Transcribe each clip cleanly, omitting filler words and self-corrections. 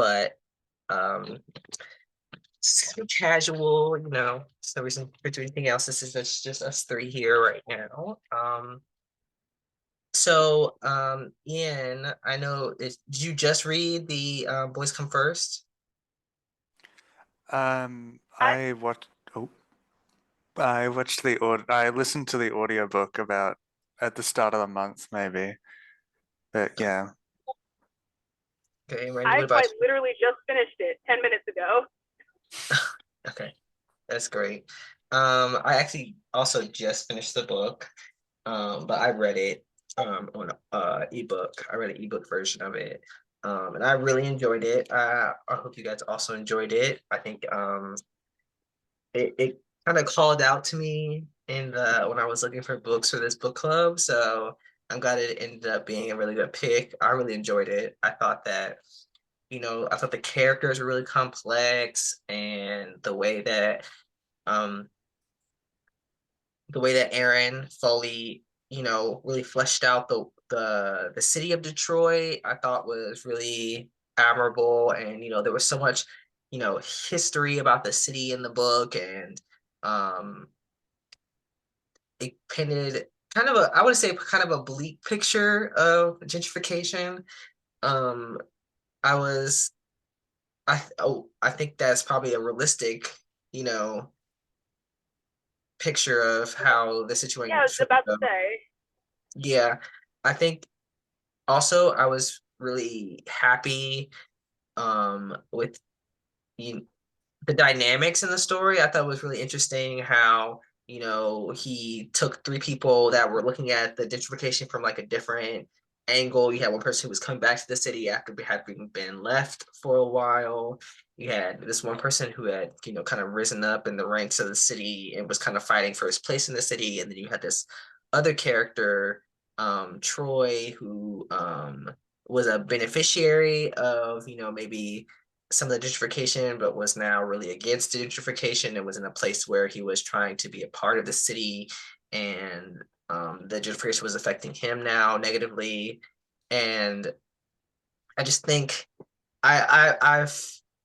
but um, it's kind of casual, There's no reason for doing anything else. This is just us three here right now. Ian, I know, did you just read the Boys Come First? I I I watched. Oh, I listened to the audiobook about at the start of the month, maybe. But yeah. Okay, Randy, I what about quite literally just finished it 10 minutes ago. you? Okay, that's great. I actually also just finished the book, but I read it on ebook. I read an ebook version of it. And I really enjoyed it. I hope you guys also enjoyed it. I think it kind of called out to me in the when I was looking for books for this book club. So I'm glad it ended up being a really good pick. I really enjoyed it. I thought that, I thought the characters were really complex, and um the way that Aaron Foley, really fleshed out the city of Detroit, I thought was really admirable. And there was so much, history about the city in the book, and um it painted kind of a, I would say, kind of a bleak picture of gentrification. Um I was I think that's probably a realistic, you know, picture of how the Yeah, situation I was should about to go. say. Yeah. I think also I was really happy with you the dynamics in the story. I thought was really interesting how, he took three people that were looking at the gentrification from like a different angle. You had one person who was coming back to the city after having been left for a while. You had this one person who had, kind of risen up in the ranks of the city and was kind of fighting for his place in the city. And then you had this other character, Troy, who was a beneficiary of, maybe some of the gentrification, but was now really against the gentrification and was in a place where he was trying to be a part of the city. And the gentrification was affecting him now negatively. And I just think I've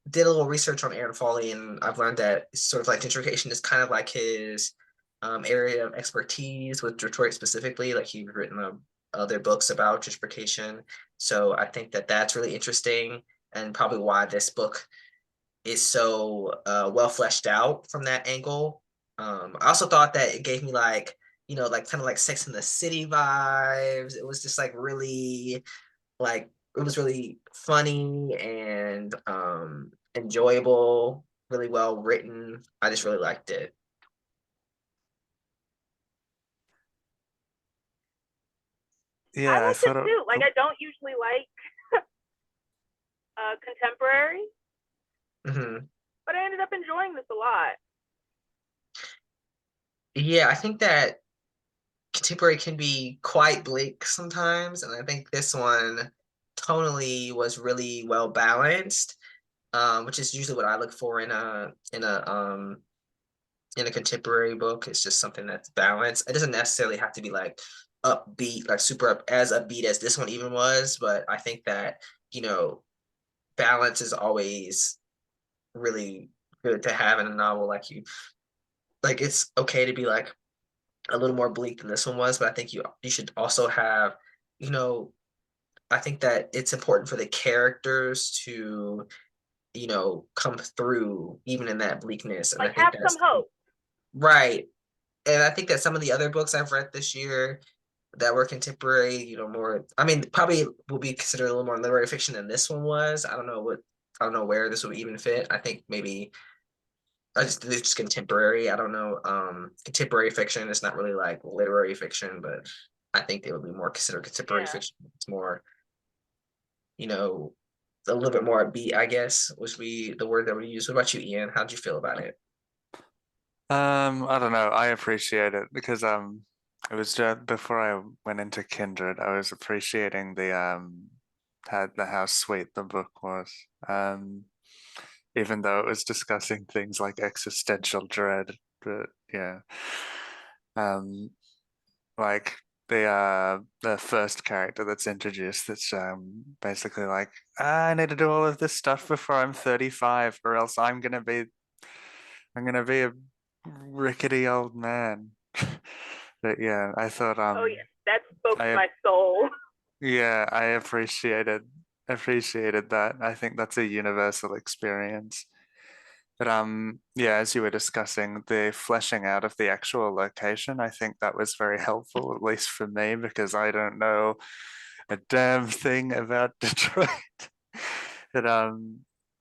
did a little research on Aaron Foley, and I've learned that sort of like gentrification is kind of like his area of expertise with Detroit specifically. Like he's written other books about gentrification. So I think that that's really interesting, and probably why this book is so well fleshed out from that angle. I also thought that it gave me like, like kind of like Sex in the City vibes. It was just like really like it was really funny and enjoyable, really well written. I just really liked it. I Yeah, I liked it thought it. too. Like, Oh, I don't usually like contemporary, Mhm. but I ended up enjoying this a lot. Yeah, I think that contemporary can be quite bleak sometimes, and I think this one tonally was really well balanced, which is usually what I look for in a contemporary book. It's just something that's balanced. It doesn't necessarily have to be like upbeat, like super as upbeat as this one even was, but I think that, you know, balance is always really good to have in a novel. Like it's okay to be like a little more bleak than this one was, but I think you should also have, you know, I think that it's important for the characters to, come through even in that bleakness. And I Like, think have some that's hope. right. And I think that some of the other books I've read this year that were contemporary, more, I mean, probably will be considered a little more literary fiction than this one was. I don't know where this would even fit. I think maybe it's just contemporary. I don't know. Contemporary fiction is not really like literary fiction, but I think they would be more considered contemporary Yeah. fiction. It's more, you know, a little bit more upbeat, I guess, would be the word that we use. What about you, Ian? How'd you feel about it? I don't know. I appreciate it because it was just before I went into Kindred, I was appreciating how sweet the book was. Even though it was discussing things like existential dread, but yeah, um, like. the first character that's introduced. That's basically like, I need to do all of this stuff before I'm 35, or else I'm gonna be a rickety old man. But yeah, I thought Oh yeah, that spoke to I my soul. yeah, I appreciated that. I think that's a universal experience. But yeah, as you were discussing the fleshing out of the actual location, I think that was very helpful, at least for me, because I don't know a damn thing about Detroit. But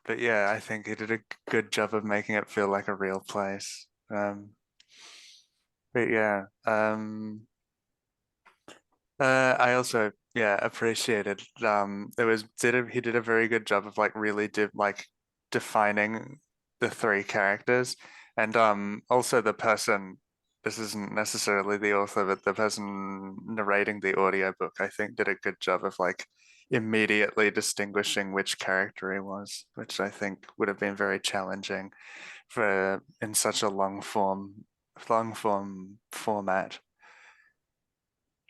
but yeah, I think he did a good job of making it feel like a real place. But yeah, I also yeah appreciated there was he did a very good job of like really like defining the three characters, and also the person, this isn't necessarily the author, but the person narrating the audiobook I think did a good job of like immediately distinguishing which character he was, which I think would have been very challenging for in such a long form format.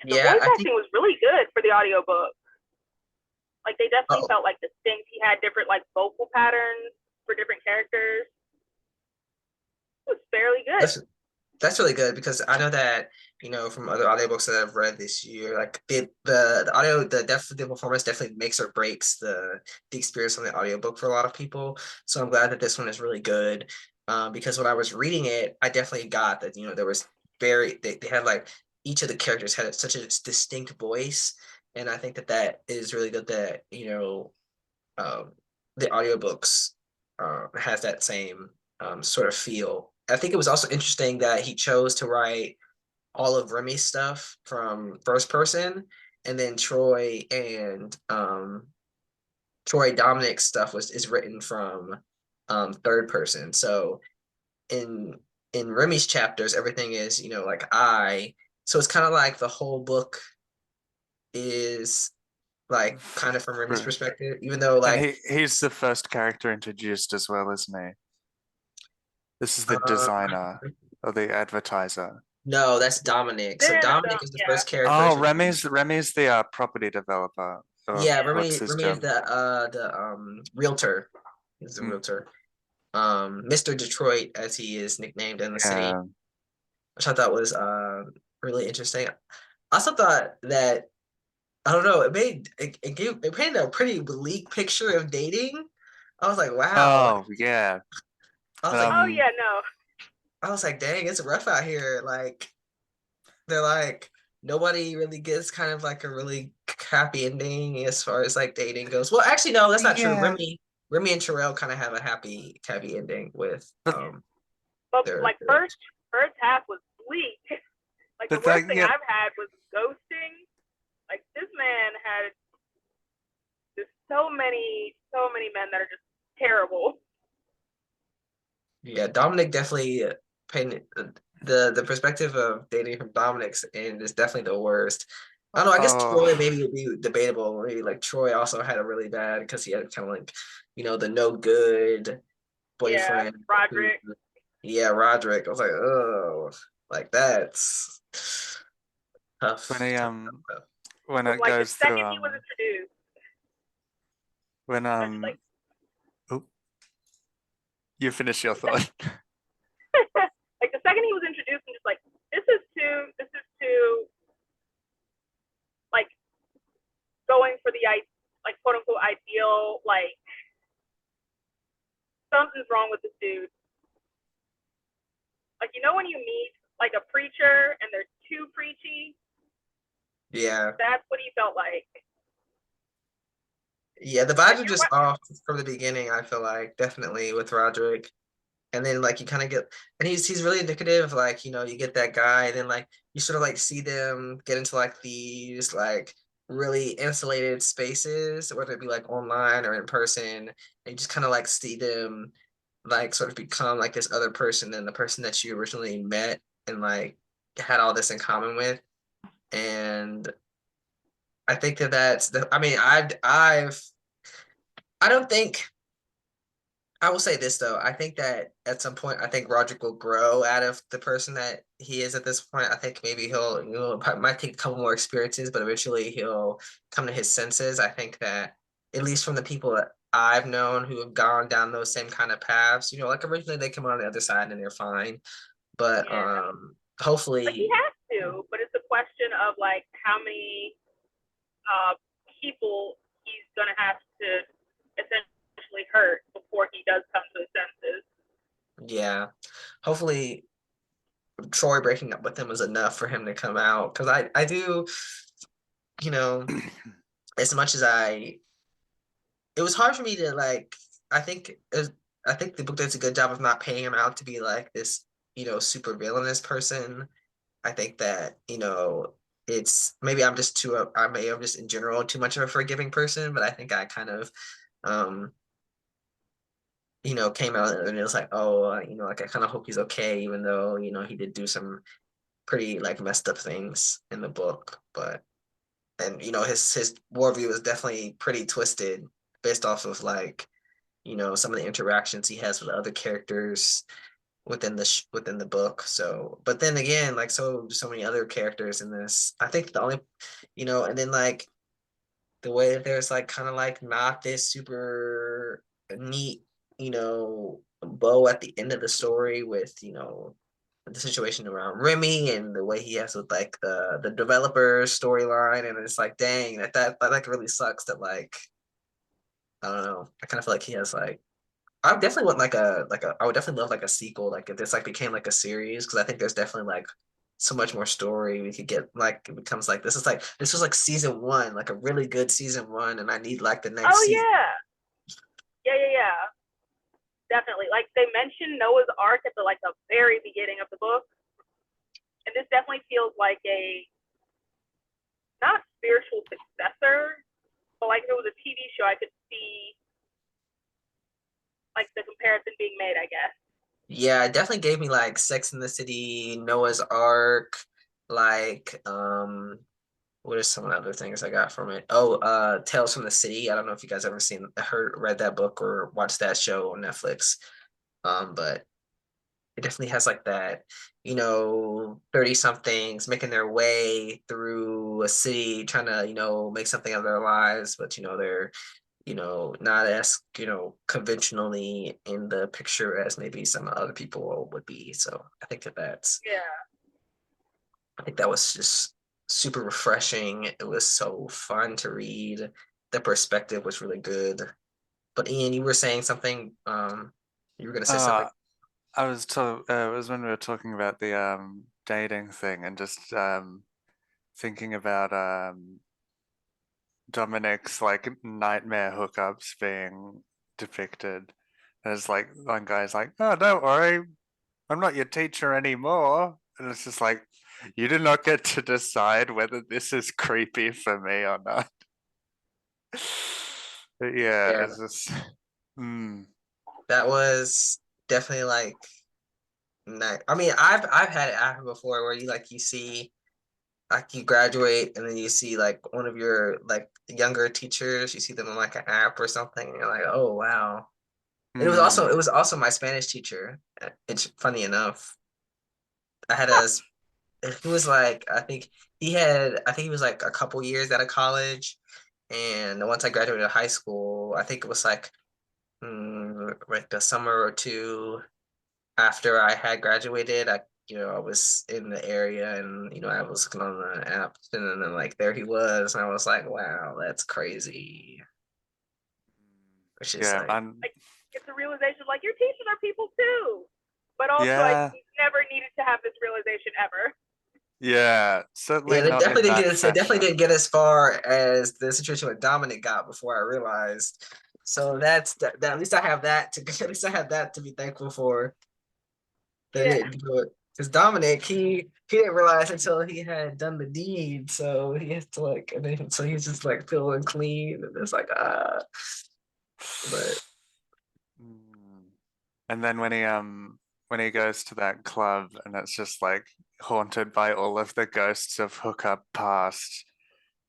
The Yeah, voice I think. acting was really good for the audiobook. Like they definitely Oh, felt like distinct. He had different like vocal patterns for different characters. It was fairly good. that's really good because I know that from other audiobooks that I've read this year, like the audio, the performance definitely makes or breaks the experience on the audiobook for a lot of people. So I'm glad that this one is really good. Because when I was reading it, I definitely got that there was they had like each of the characters had such a distinct voice, and I think that that is really good that um, the audiobooks has that same sort of feel. I think it was also interesting that he chose to write all of Remy's stuff from first person, and then Troy Dominic's stuff is written from third person. So in Remy's chapters, everything is like I. So it's kind of like the whole book is like kind of from Remy's perspective, even though And like he's the first character introduced as well, isn't he? This is the um, designer or the advertiser. no, that's Dominic. So Then Dominic is the yeah, first character Oh, introduced. Remy's the property developer. Or Yeah, yeah. what's Remy his Remy is job? the realtor. He's the Mm, realtor. Mr. Detroit, as he is nicknamed in the city, yeah. which I thought was really interesting. I also thought that I don't know, it painted a pretty bleak picture of dating. I was like, wow. Oh, yeah. I was like Oh Um, yeah, no. I was like, dang, it's rough out here. Like they're like nobody really gets kind of like a really happy ending as far as like dating goes. Well, actually, no, that's not true. yeah, Remy and Terrell kind of have a happy ending with but But their like first half was bleak. Like the worst like thing yeah, I've had was ghosting. Like this man had just so many men that are just terrible. yeah. Dominic definitely painted the perspective of dating from Dominic's end is definitely the worst. I don't know. I guess Troy oh, maybe would be debatable. Maybe like Troy also had a really bad because he had kind of like the no good Yeah, boyfriend who, Roderick. yeah, Roderick. I was like, oh, like that's when tough, he tough, tough, tough. when From it like the goes through second he was introduced, when I was just like, oh, you finish your thought. like the second he was introduced, I'm just like, this is too like going for the like quote unquote ideal. Like something's wrong with this dude. Like when you meet like a preacher and they're too preachy, Yeah, that's what he felt like. yeah. The Like vibes are you're just off from the beginning. I feel like definitely with Roderick. And then like you kind of get, and he's really indicative, like you get that guy, and then like you sort of like see them get into like these like really insulated spaces, whether it be like online or in person, and you just kind of like see them like sort of become like this other person than the person that you originally met and like had all this in common with. And I think that that's the, I mean, I don't think I will say this though. I think that at some point, I think Roderick will grow out of the person that he is at this point. I think maybe might take a couple more experiences, but eventually he'll come to his senses. I think that at least from the people that I've known who have gone down those same kind of paths, like originally they come on the other side and they're fine, but Yeah. Like he hopefully, has to, but it's a question of like how many uh, people he's gonna have to essentially hurt before he does come to his senses. yeah, hopefully Troy breaking up with him was enough for him to come out because I do, you know, as much as it was hard for me to like. I think I think the book does a good job of not paying him out to be like this, super villainous person. I think that it's maybe I'm just too I may am just in general too much of a forgiving person, but I think I kind of um came out and it was like, oh, like I kind of hope he's okay, even though he did do some pretty like messed up things in the book, but and his worldview is definitely pretty twisted based off of like some of the interactions he has with other characters within the book. So, but then again, like so many other characters in this. I think the only, and then like the way that there's like kind of like not this super neat, bow at the end of the story with the situation around Remy and the way he has with like the developer storyline, and it's like, dang, that like really sucks that like I don't know. I kind of feel like he has like I definitely want like a I would definitely love like a sequel, like if this like became like a series, because I think there's definitely like so much more story we could get. Like it becomes like this was like season one, like a really good season one, and I need like the next Oh season. yeah, yeah. Definitely. Like they mentioned Noah's Ark at the very beginning of the book, and this definitely feels like a not spiritual successor, but like if it was a TV show, I could see like the comparison being made, I guess. Yeah, it definitely gave me like Sex in the City, Noah's Ark, like what are some other things I got from it? Oh, Tales from the City. I don't know if you guys ever read that book or watched that show on Netflix. But it definitely has like that, 30 somethings making their way through a city trying to, make something of their lives, but they're, not as, conventionally in the picture as maybe some other people would be. So Yeah. I think that was just super refreshing. It was so fun to read. The perspective was really good. But Ian, you were saying something, you were gonna say something. Uh, it was when we were talking about the dating thing and just thinking about Dominic's like nightmare hookups being depicted. There's like one guy's like, "Oh, don't worry, I'm not your teacher anymore," and it's just like, you do not get to decide whether this is creepy for me or not. But yeah, Yeah, it's just, mm, that was definitely like nice. I mean, I've had it happen before where you see like you graduate and then you see like one of your like younger teachers, you see them on like an app or something, and you're like, oh wow. And it mm, was also my Spanish teacher. It's funny enough. I had a he was like I think he was like a couple years out of college, and once I graduated high school, I think it was like a summer or two after I had graduated. I was in the area and I was looking on the app, and then like there he was, and I was like, wow, that's crazy. Which is yeah, like, and Like it's a realization like your teachers are people too. But also like yeah, you never needed to have this realization ever. yeah, certainly yeah, they not definitely in didn't that get it definitely didn't fashion. get as far as the situation with Dominic got before I realized. So at least I have that to at least I have that to be thankful for. They Yeah. didn't do it because Dominic he didn't realize until he had done the deed, so he has to like and then so he's just like feeling clean and it's like but Mm. And then when he goes to that club and it's just like haunted by all of the ghosts of hookup past,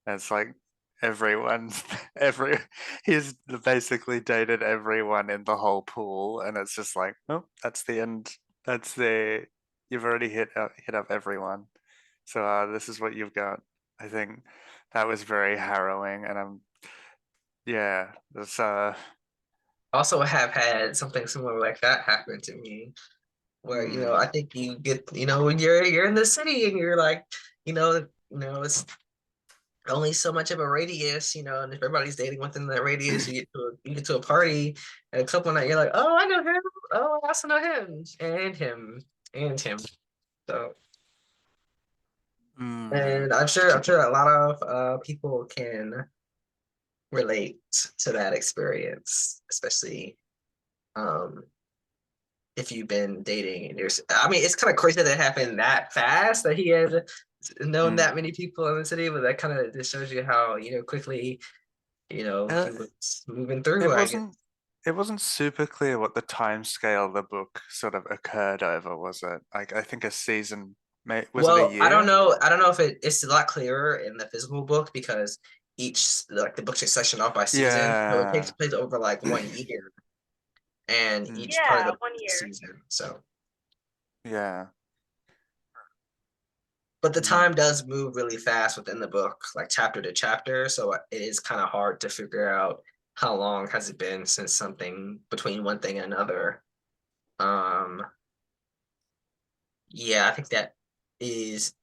and it's like everyone, every he's basically dated everyone in the whole pool, and it's just like, oh, that's the end. That's the you've already hit up everyone. So this is what you've got. I think that was very harrowing, and yeah, that's Also have had something similar like that happen to me, where I hmm, think you get when you're in the city and you're like it's only so much of a radius, and if everybody's dating within that radius, you get to a party and a couple night you're like, oh, I know him, oh, I also know him and him. So, hmm. and I'm sure a lot of people can relate to that experience, especially um if you've been dating and I mean, it's kind of crazy that it happened that fast that he had known Hmm. that many people in the city, but that kind of just shows you how, quickly, Uh, he was moving through, it I guess. wasn't it wasn't super clear what the time scale the book sort of occurred over, was it? Like I think a season, was it a Well, I don't year? know. I don't know if it's a lot clearer in the physical book because the books are sectioned off by season. So it takes Yeah. place over like 1 year and Mm, each part of Yeah, the book one is a year. season. So yeah. but the Mm. time does move really fast within the book, like chapter to chapter. So it is kind of hard to figure out how long has it been since something between one thing and another. Um, yeah, I think that is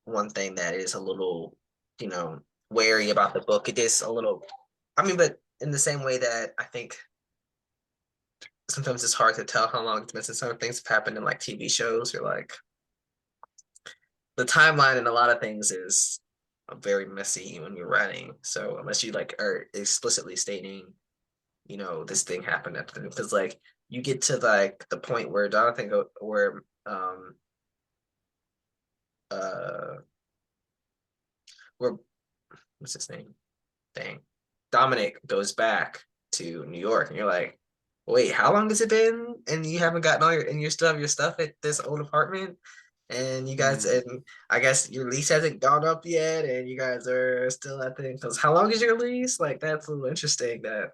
one thing that is a little, wary about the book. It is a little, I mean, but in the same way that I think sometimes it's hard to tell how long it's been since some things have happened in like TV shows. You're like, the timeline in a lot of things is very messy when you're writing. So unless you like are explicitly stating, this thing happened at the because like you get to like the point where Jonathan go where uh where what's his name? Dang. Dominic goes back to New York and you're like, wait, how long has it been? And you haven't gotten all your and you still have your stuff at this old apartment. And you guys, Mm. and I guess your lease hasn't gone up yet, and you guys are still at the because how long is your lease? Like that's a little interesting that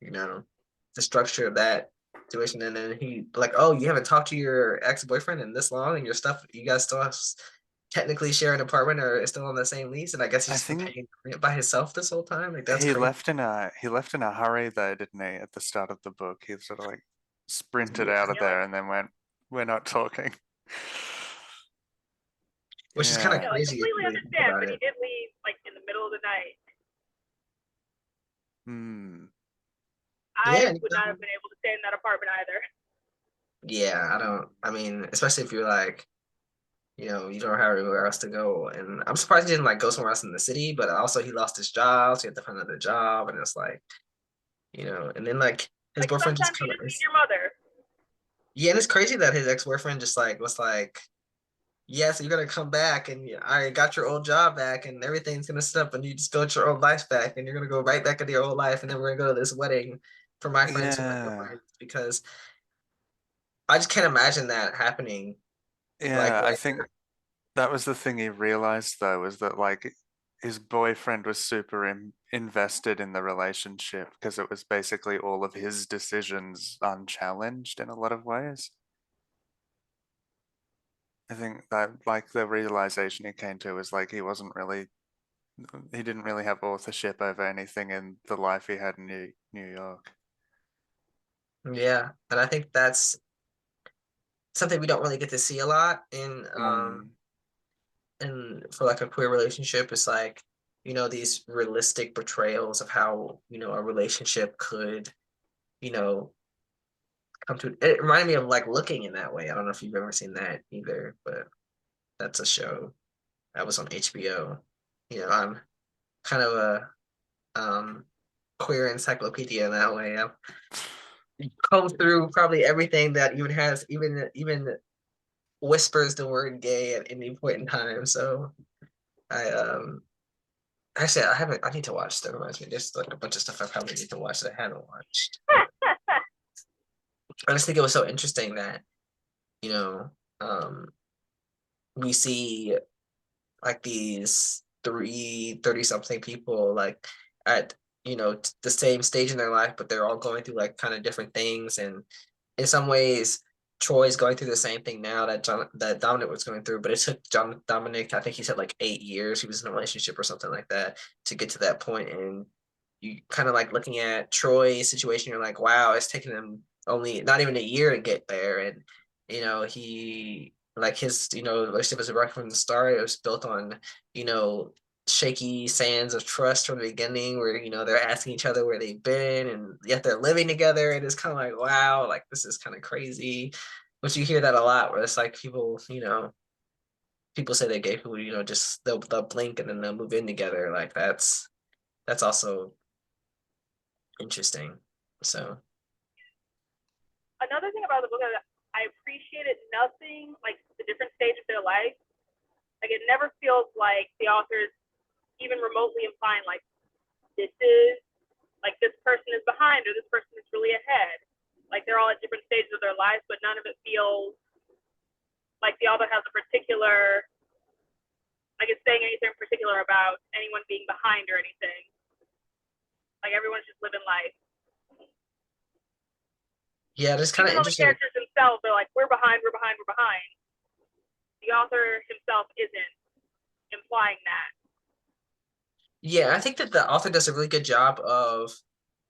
you know the structure of that situation. And then he like, oh, you haven't talked to your ex-boyfriend in this long, and your stuff, you guys still technically share an apartment or is still on the same lease, and I guess he's I just been think paying rent by himself this whole time. Like that's crazy. he left in a hurry though, didn't he, at the start of the book? He sort of like sprinted Yeah, out of Yeah, like there and then went, "We're not talking." which is kind of yeah, Yeah. like crazy if you completely really think understand, about but he it. did leave like in the middle of the night. Hmm. Yeah, I would not have been able to stay in that apartment either. yeah. I don't. I mean, especially if you're like, you don't have anywhere else to go. And I'm surprised he didn't like go somewhere else in the city. But also, he lost his job, so he had to find another job, and it's like, and then like his Like boyfriend just sometimes you kind of just need your mother. yeah, and it's crazy that his ex-boyfriend just like was like, yeah, so you're gonna come back and I got your old job back and everything's gonna stop and you just go to your old life back and you're gonna go right back into your old life and then we're gonna go to this wedding for my friends who are your Yeah. friends because I just can't imagine that happening. Like Yeah. I think that was the thing he realized though, was that like his boyfriend was super invested in the relationship because it was basically all of his decisions unchallenged in a lot of ways. I think that like the realization he came to was like he didn't really have authorship over anything in the life he had in New York. yeah, and I think that's something we don't really get to see a lot Mm, in for like a queer relationship. It's like, these realistic portrayals of how, a relationship could, you know, come to it reminded me of like Looking in that way. I don't know if you've ever seen that either, but that's a show that was on HBO. I'm kind of a queer encyclopedia in that way. I've combed through probably everything that even has even whispers the word gay at any point in time. So I actually I need to watch that reminds me. There's like a bunch of stuff I probably need to watch that I haven't watched. I just think it was so interesting that, you know, um we see like these. 30 something people like at the same stage in their life, but they're all going through like kind of different things. And in some ways, Troy's going through the same thing now that Dominic was going through, but it took Dominic, I think he said like 8 years. He was in a relationship or something like that to get to that point. And you kind of like looking at Troy's situation, you're like, wow, it's taken him only not even a year to get there. And he like his relationship was right from the start. It was built on you know shaky sands of trust from the beginning, where they're asking each other where they've been, and yet they're living together. And it's kind of like, wow, like this is kind of crazy. But you hear that a lot, where it's like people say they gay people, just they'll blink and then they'll move in together. Like that's also interesting. So Another thing about the book is that I appreciated nothing like the different stage of their life. Like it never feels like the author's even remotely implying like this is like this person is behind or this person is really ahead. Like they're all at different stages of their lives, but none of it feels like the author has a particular like it's saying anything particular about anyone being behind or anything. Like everyone's just living life. yeah, it's kind Even of though the interesting. characters themselves are like, we're behind, we're behind, we're behind. The author himself isn't implying that. Yeah, I think that the author does a really good job of,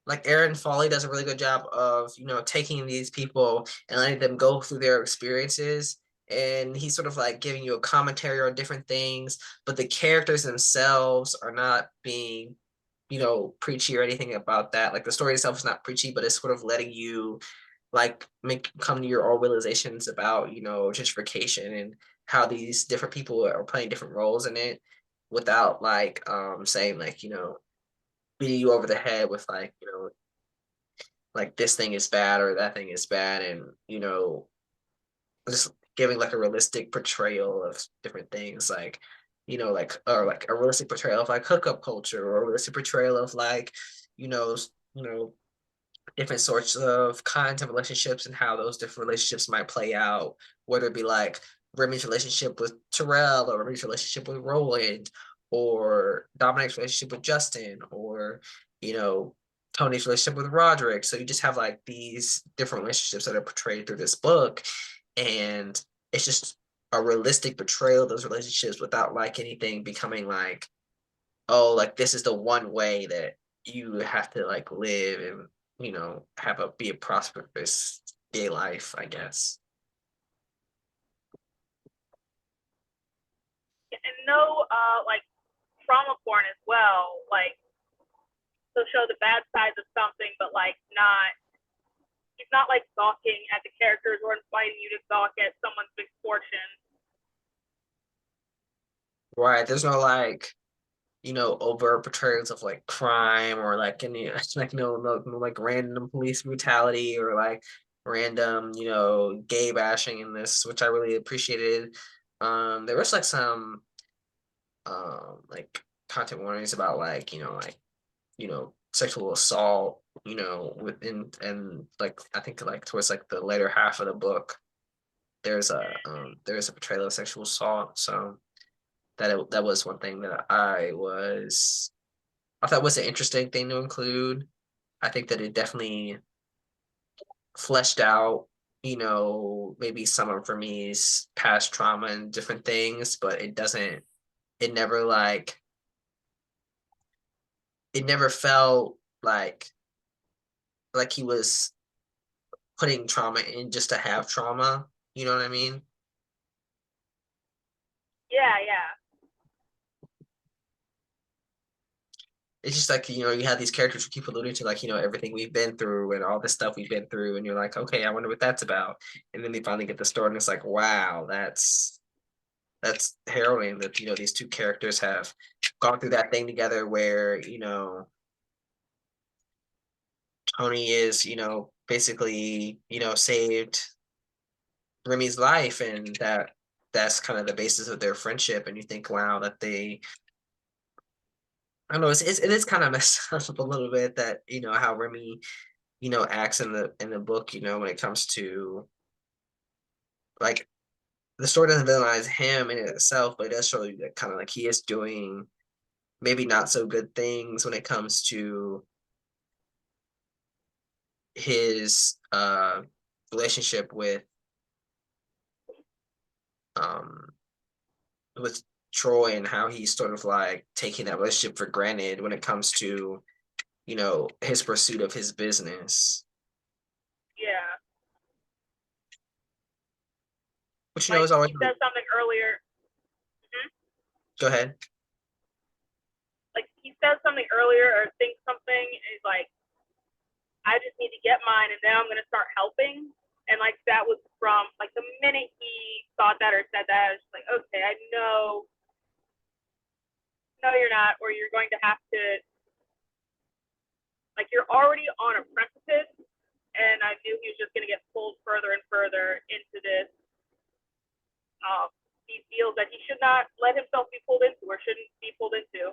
like Aaron Foley does a really good job of, taking these people and letting them go through their experiences. And he's sort of like giving you a commentary on different things, but the characters themselves are not being, preachy or anything about that. Like the story itself is not preachy, but it's sort of letting you like make come to your own realizations about, gentrification and how these different people are playing different roles in it without like saying like, beating you over the head with like, like this thing is bad or that thing is bad. And just giving like a realistic portrayal of different things, like like, or like a realistic portrayal of like hookup culture, or a realistic portrayal of like you know you know different sorts of kinds of relationships and how those different relationships might play out, whether it be like Remy's relationship with Terrell, or Remy's relationship with Roland, or Dominic's relationship with Justin, or you know Tony's relationship with Roderick. So you just have like these different relationships that are portrayed through this book, and it's just a realistic portrayal of those relationships without like anything becoming like, oh, like this is the one way that you have to like live and have a be a prosperous gay life, I guess. And no like trauma porn as well. Like they'll show the bad sides of something, but like not he's not like gawking at the characters or inviting you to gawk at someone's misfortune. Right. There's no like, overt portrayals of like crime, or like any like no like random police brutality, or like random, gay bashing in this, which I really appreciated. There was like some like content warnings about like, sexual assault, within, and like I think like towards like the later half of the book, there's a portrayal of sexual assault. So that was one thing that I thought was an interesting thing to include. I think that it definitely fleshed out, maybe some of for me's past trauma and different things, but it never like it never felt like he was putting trauma in just to have trauma. You know what I mean? Yeah, yeah. It's just like, you have these characters who keep alluding to like, everything we've been through and all this stuff we've been through, and you're like, okay, I wonder what that's about. And then they finally get the story, and it's like, wow, that's harrowing that, these two characters have gone through that thing together, where, Tony is, basically, saved Remy's life, and that's kind of the basis of their friendship. And you think, wow, that they I don't know, it is kind of messed up a little bit, that, how Remy, acts in the book, when it comes to like the story doesn't villainize him in itself, but it does show you that kind of like he is doing maybe not so good things when it comes to his relationship um with Troy, and how he's sort of like taking that relationship for granted when it comes to, his pursuit of his business. Yeah. Which Like is always he said something earlier. Mhm. go ahead. Like he said something earlier or thinks something is like, I just need to get mine and then I'm gonna start helping. And like that was from like the minute he thought that or said that, I was just like, okay, I know, no, you're not, or you're going to have to, like, you're already on a precipice. And I knew he was just gonna get pulled further and further into this. These deals that he should not let himself be pulled into or shouldn't be pulled into.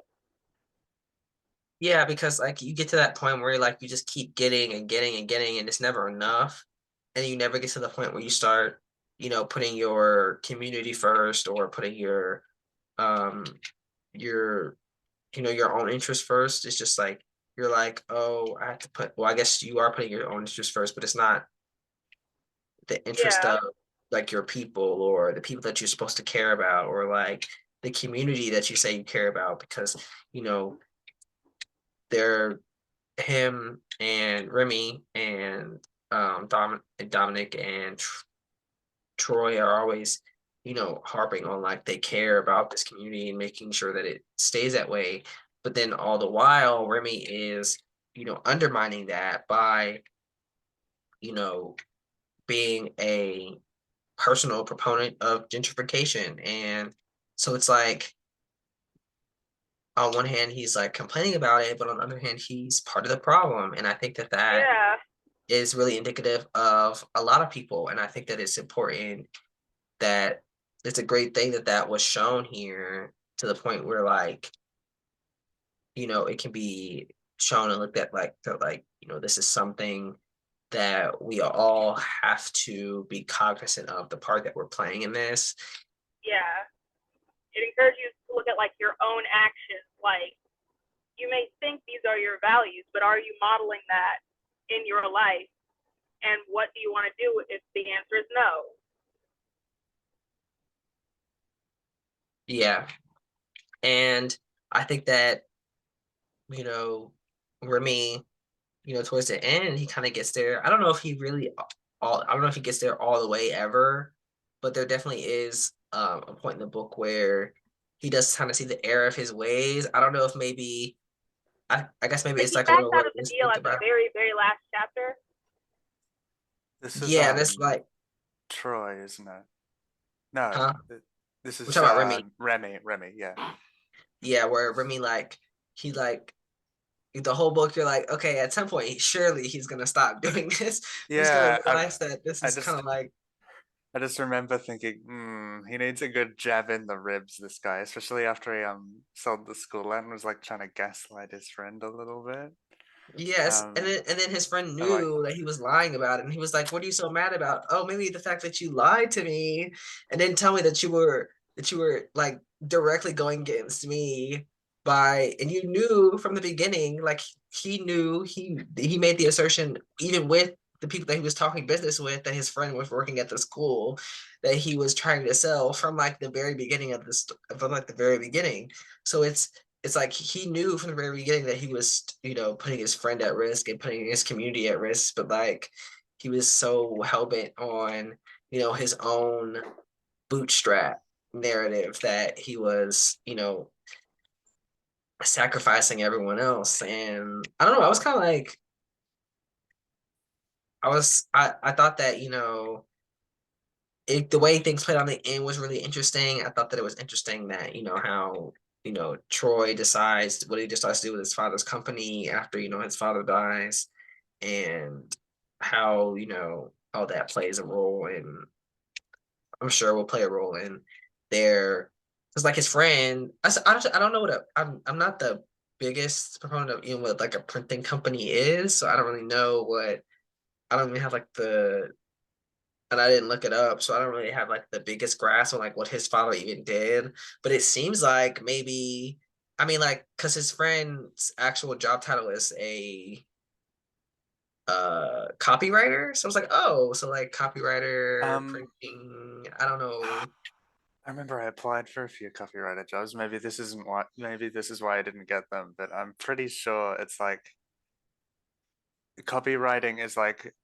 Yeah, because like you get to that point where like you just keep getting and getting and getting, and it's never enough. And you never get to the point where you start, putting your community first, or putting um your your own interest first. It's just like you're like, oh, I have to put, well, I guess you are putting your own interest first, but it's not the interest Yeah. of like your people, or the people that you're supposed to care about, or like the community that you say you care about, because you know they're him and Remy and Dominic and Troy are always, harping on like they care about this community and making sure that it stays that way. But then all the while, Remy is, undermining that by, you know, being a personal proponent of gentrification. And so it's like, on one hand, he's like complaining about it, but on the other hand, he's part of the problem. And I think that that Yeah. is really indicative of a lot of people. And I think that it's important that it's a great thing that that was shown here, to the point where like, it can be shown and looked at like, that like, this is something that we all have to be cognizant of, the part that we're playing in this. Yeah. It encourages you to look at like your own actions. Like you may think these are your values, but are you modeling that in your life? And what do you want to do if the answer is no? Yeah. And I think that, you know, Remy, towards the end, he kind of gets there. I don't know if he really I don't know if he gets there all the way ever, but there definitely is a point in the book where he does kind of see the error of his ways. I don't know if maybe I guess maybe Like it's he like a backs little out of the deal realistic at the about. very, very last chapter. This is Yeah, that's like, Troy, isn't it? No, huh? this We're is talking about Remy. Remy, yeah. Yeah, where Remy like he like the whole book, you're like, okay, at some point surely he's gonna stop doing this. He's gonna Yeah, realize that this I is kind just of like. I just remember thinking, he needs a good jab in the ribs, this guy, especially after he sold the school out and was like trying to gaslight his friend a little bit. Yes, and Um then his friend and like knew that he was lying about it, and he was like, "What are you so mad about?" Oh, maybe the fact that you lied to me, and didn't tell me that you were like directly going against me and you knew from the beginning, like he knew he made the assertion even with the people that he was talking business with, that his friend was working at the school that he was trying to sell, from like the very beginning of from like the very beginning. So it's like he knew from the very beginning that he was, putting his friend at risk and putting his community at risk, but like he was so hell-bent on, his own bootstrap narrative, that he was, sacrificing everyone else. And I don't know, I was kind of like, I thought that, the way things played on the end was really interesting. I thought that it was interesting that, how, Troy decides what he decides to do with his father's company after, his father dies, and how, all that plays a role in, I'm sure will play a role in their, because like his friend, I don't know I'm not the biggest proponent of even what like a printing company is, so I don't really know what, I don't even have like and I didn't look it up, so I don't really have like the biggest grasp on like what his father even did. But it seems like maybe, I mean, like, because his friend's actual job title is a copywriter. So I was like, oh, so like copywriter, Um, printing, I don't know. I remember I applied for a few copywriter jobs. Maybe this isn't what, maybe this is why I didn't get them, but I'm pretty sure it's like copywriting is like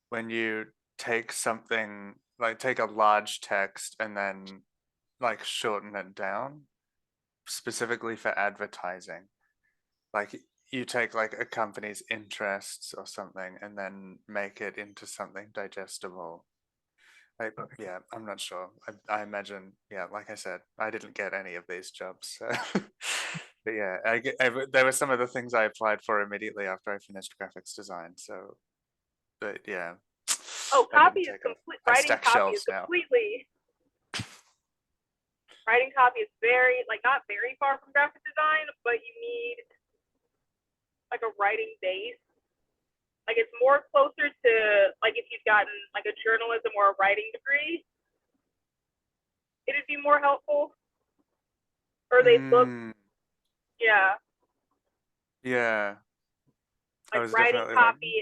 when you take something, like take a large text and then like shorten it down specifically for advertising. Like you take like a company's interests or something and then make it into something digestible. Like, Okay. yeah, I'm not sure. I imagine, yeah, like I said, I didn't get any of these jobs. So. But yeah, there were some of the things I applied for immediately after I finished graphics design. So, but yeah, Oh, I didn't copy is take them. complete. I stack shelves now. Writing copy is very, like, not very far from graphic design, but you need like a writing base. Like, it's more closer to like if you've gotten like a journalism or a writing degree, it'd be more helpful. Or they look, Mm, yeah, yeah, I like was writing definitely like, copy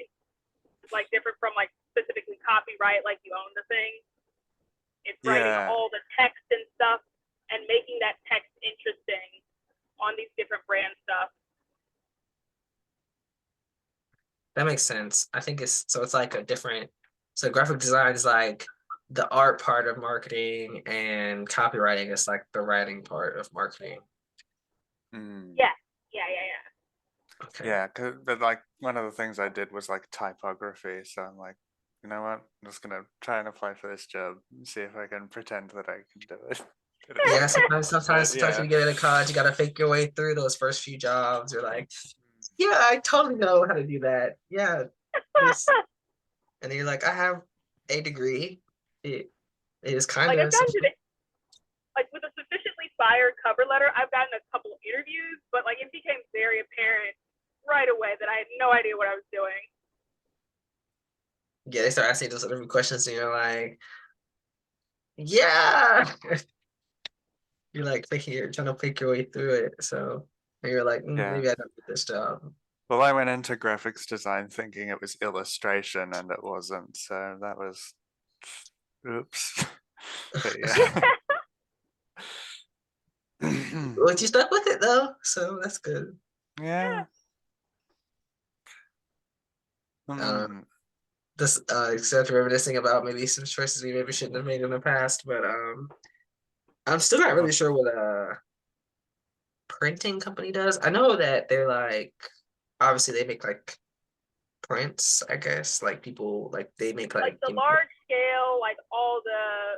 is like different from like specifically copyright, like you own the thing. It's writing yeah, all the text and stuff and making that text interesting on these different brand stuff. That makes sense. I think it's so it's like a different, so graphic design is like the art part of marketing and copywriting is like the writing part of marketing. mm, Yeah, yeah. Okay. yeah. But like one of the things I did was like typography. So I'm like, you know what? I'm just gonna try and apply for this job and see if I can pretend that I can do it. Yeah, sometimes But sometimes yeah. when you get into college, you gotta fake your way through those first few jobs. You're like, yeah, I totally know how to do that. Yeah, this, and then you're like, I have a degree. It is kind Like, I've of gotten to simple. the, like, with a sufficiently fired cover letter, I've gotten a couple of interviews, but like it became very apparent right away that I had no idea what I was doing. Yeah, they start asking those interview questions, and you're like, yeah. You're like thinking you're trying to pick your way through it. So and you're like, Yeah. maybe I don't get this job. Well, I went into graphics design thinking it was illustration and it wasn't. So that was oops. But yeah. But you stuck with it though, so that's good. Yeah. Uh, Hmm. this except reminiscing about maybe some choices we maybe shouldn't have made in the past, but I'm still not really Well, sure what a printing company does. I know that they're like obviously they make like prints, I guess. Like people like they make Like like the large scale, like all the,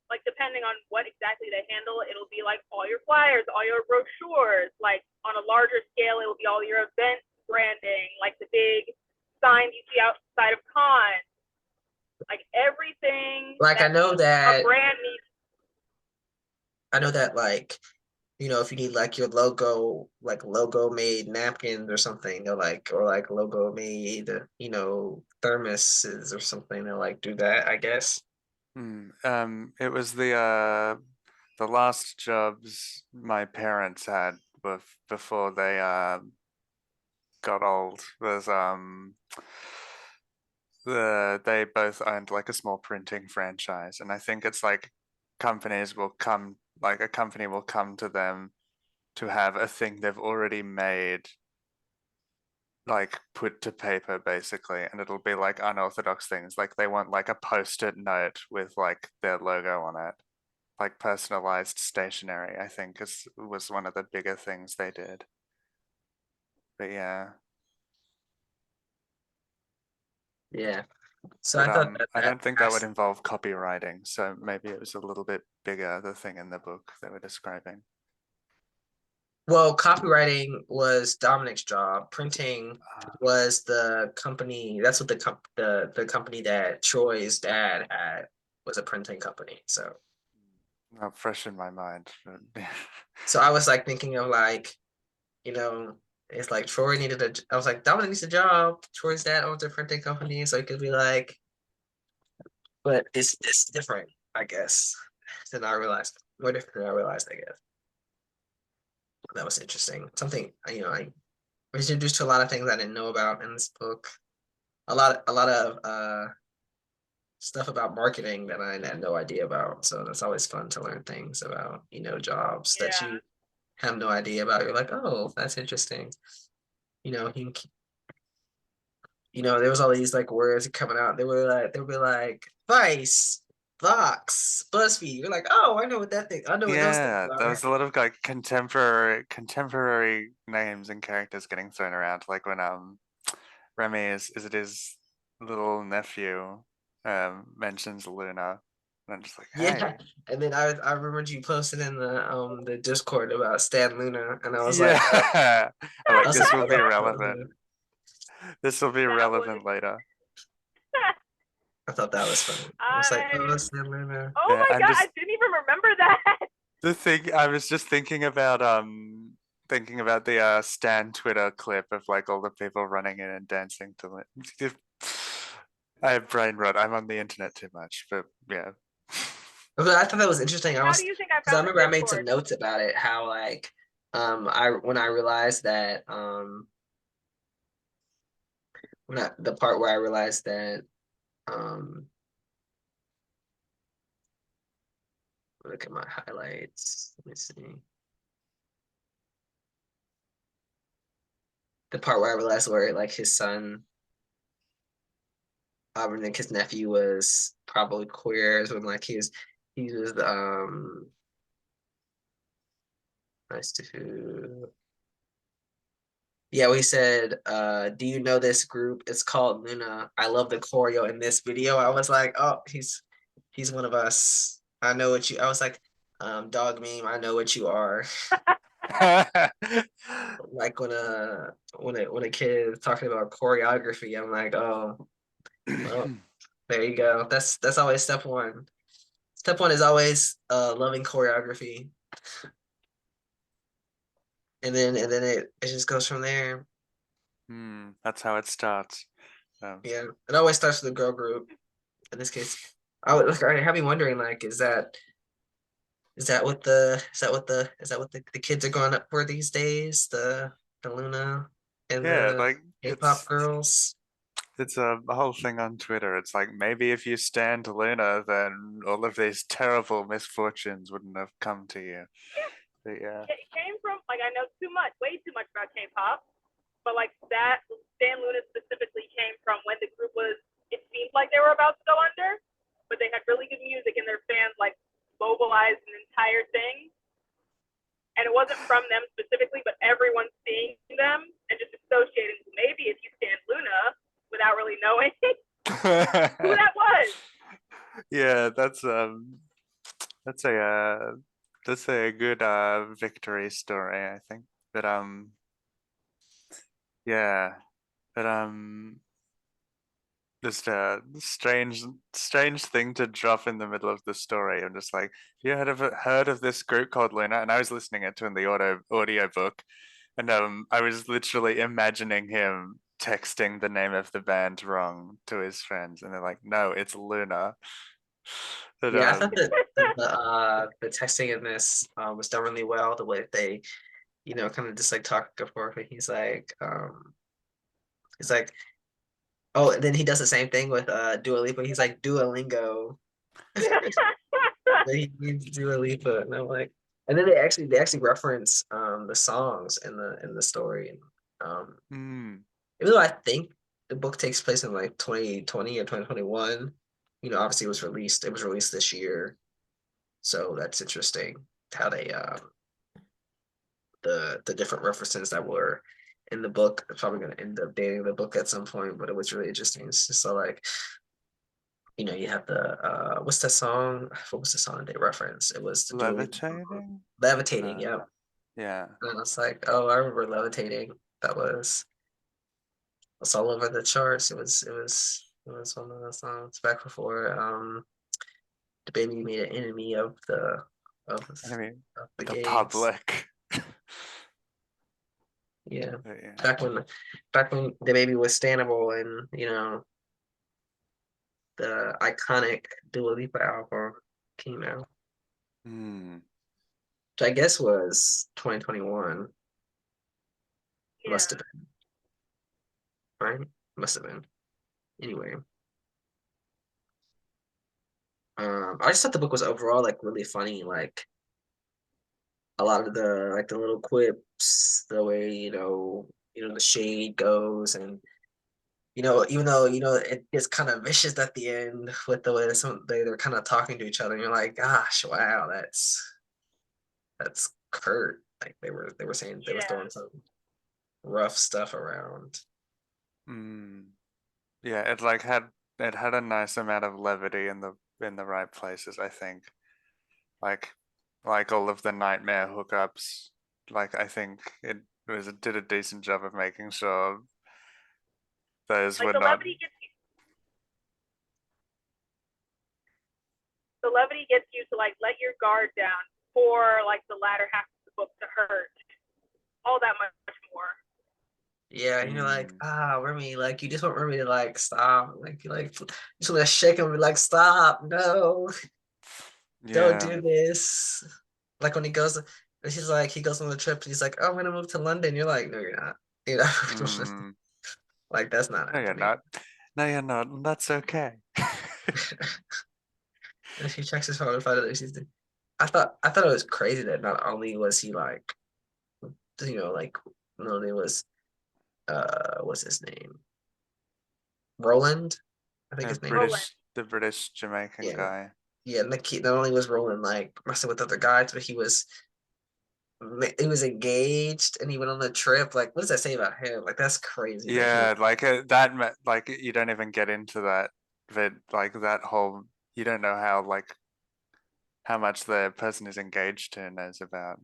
like depending on what exactly they handle, it'll be like all your flyers, all your brochures. Like on a larger scale, it'll be all your event branding, like the big signs you see outside of cons, like everything like that a brand needs. I know that like if you need like your logo, like logo made napkins or something, or like logo made, thermoses or something, they'll like do that, I guess. it was the last jobs my parents had before they got old was they both owned like a small printing franchise, and I think it's like companies will come like a company will come to them to have a thing they've already made like put to paper basically, and it'll be like unorthodox things, like they want like a post-it note with like their logo on it, like personalized stationery, I think was one of the bigger things they did. But yeah. Yeah. So But I thought that I that don't think that would involve copywriting, so maybe it was a little bit bigger, the thing in the book they were describing. well, copywriting was Dominic's job. Printing Uh, was the company. That's what the company that Troy's dad had was a printing company. Not fresh in my mind. But So I was like thinking of like, you know, it's like Troy needed a. I was like, Dominic needs a job. Troy's dad owns a printing company, so it could be like, but it's different, I guess, than I realized. More different than I realized, I guess. that was interesting. Something I was introduced to a lot of things I didn't know about in this book. A lot of stuff about marketing that I had no idea about. So that's always fun to learn things about, jobs that Yeah. you have no idea about. You're like, oh, that's interesting. You know, he, there was all these like words coming out. They would be like Vice, Vox, BuzzFeed. You're like, oh, I know what that thing. I know what those things Yeah, there was are. a lot of like contemporary names and characters getting thrown around, like when Remy is it his little nephew mentions Luna, and I'm just like, Yeah. hey, And then I remembered you posted in the Discord about Stan Luna, and I was like, yeah, I'm I like, was like, this will oh, be that's relevant. Luna. This will be That was relevant later. I thought that was funny. I was like, oh, I Stan Luna. oh Yeah, my and god, I just didn't even remember that. the thing I was just thinking about the Stan Twitter clip of like all the people running in and dancing to it. I have brain rot. I'm on the internet too much, but yeah. But I thought that was interesting. I How was do you think I because I found the remember I made some Discord? notes about it. How like I when I realized that the part where I realized that um look at my highlights. Let me see. The part where I realized where like his son, Nick, his nephew was probably queer is when like he was nice to yeah, we said, do you know this group? It's called Luna. I love the choreo in this video. I was like, oh, he's one of us. I know what you I was like, dog meme, I know what you are. Like when a kid is talking about choreography, I'm like, oh, well, there you go. That's always step one. Step one is always loving choreography. And then it just goes from there. That's how it starts. Yeah. It always starts with a girl group. In this case, I have me wondering, like, is that what the kids are going up for these days? The Luna and Yeah, the like K-pop girls. it's a whole thing on Twitter. It's like maybe if you stand Luna, then all of these terrible misfortunes wouldn't have come to you. But yeah. It came from like I know too much, way too much about K-pop, but like that Stan Luna specifically came from when the group was. It seemed like they were about to go under, but they had really good music and their fans like mobilized an entire thing. And it wasn't from them specifically, but everyone seeing them and just associating maybe if you stand Luna without really knowing who that was. Yeah, that's a that's a good victory story, I think. But yeah, but just a strange thing to drop in the middle of the story. I'm just like, you heard of this group called Luna? And I was listening it to in the audio book, and I was literally imagining him texting the name of the band wrong to his friends, and they're like, no, it's Luna. But Yeah, I thought that the texting in this was done really well. The way they, kind of just like talk before he's like, oh, and then he does the same thing with Dua Lipa. He's like Duolingo. He means Dua Lipa, and I'm like, and then they actually reference the songs in the story. And hmm. even though I think the book takes place in like 2020 or 2021, obviously it was released this year, so that's interesting how they the different references that were in the book. It's probably going to end up dating the book at some point, but it was really interesting. It's just so like, you have the what's that song? What was the song they reference? It was the Dua Lipa song. Levitating? Levitating, Uh, yeah. yeah. And it's like, oh, I remember Levitating. That was all over the charts. It was one of the songs back before the baby made an enemy of I mean, of the the gays. public. Yeah. But yeah. Back when the baby was standable and the iconic Dua Lipa album came out. Hmm. which I guess was 2021. Yeah. Must have been, right? Must have been. Anyway, I just thought the book was overall like really funny. Like a lot of the like the little quips, the way the shade goes, and even though it gets kind of vicious at the end with the way they're kind of talking to each other, and you're like, gosh, wow, that's Kurt. Like they were saying they were Yeah. throwing some rough stuff around. Mm. Yeah, it had a nice amount of levity in the right places, I think. Like like all of the nightmare hookups. Like I think it did a decent job of making sure those Like were not. the levity gets you to like let your guard down for like the latter half of the book to hurt all that much more. Yeah, and you're like, Mm, Remy, like you just want Remy to like stop, like you just want to shake him and be like, stop, no, don't yeah. do this. Like when he goes on the trip and he's like, oh, I'm gonna move to London. You're like, no, you're not. You know, Mm, like that's not no, you're happening. not. No, you're not. And that's okay. And she checks his phone and finds out she's. I thought it was crazy that not only was he like, like not only was what's his name, Roland, I think The his name is. Roland. British Jamaican Yeah, guy. yeah. Not only was Roland like messing with other guys, but he was engaged and he went on the trip. Like, what does that say about him? Like, that's crazy that he. Yeah, like you don't even get into that, but like that whole you don't know how much the person is engaged to knows about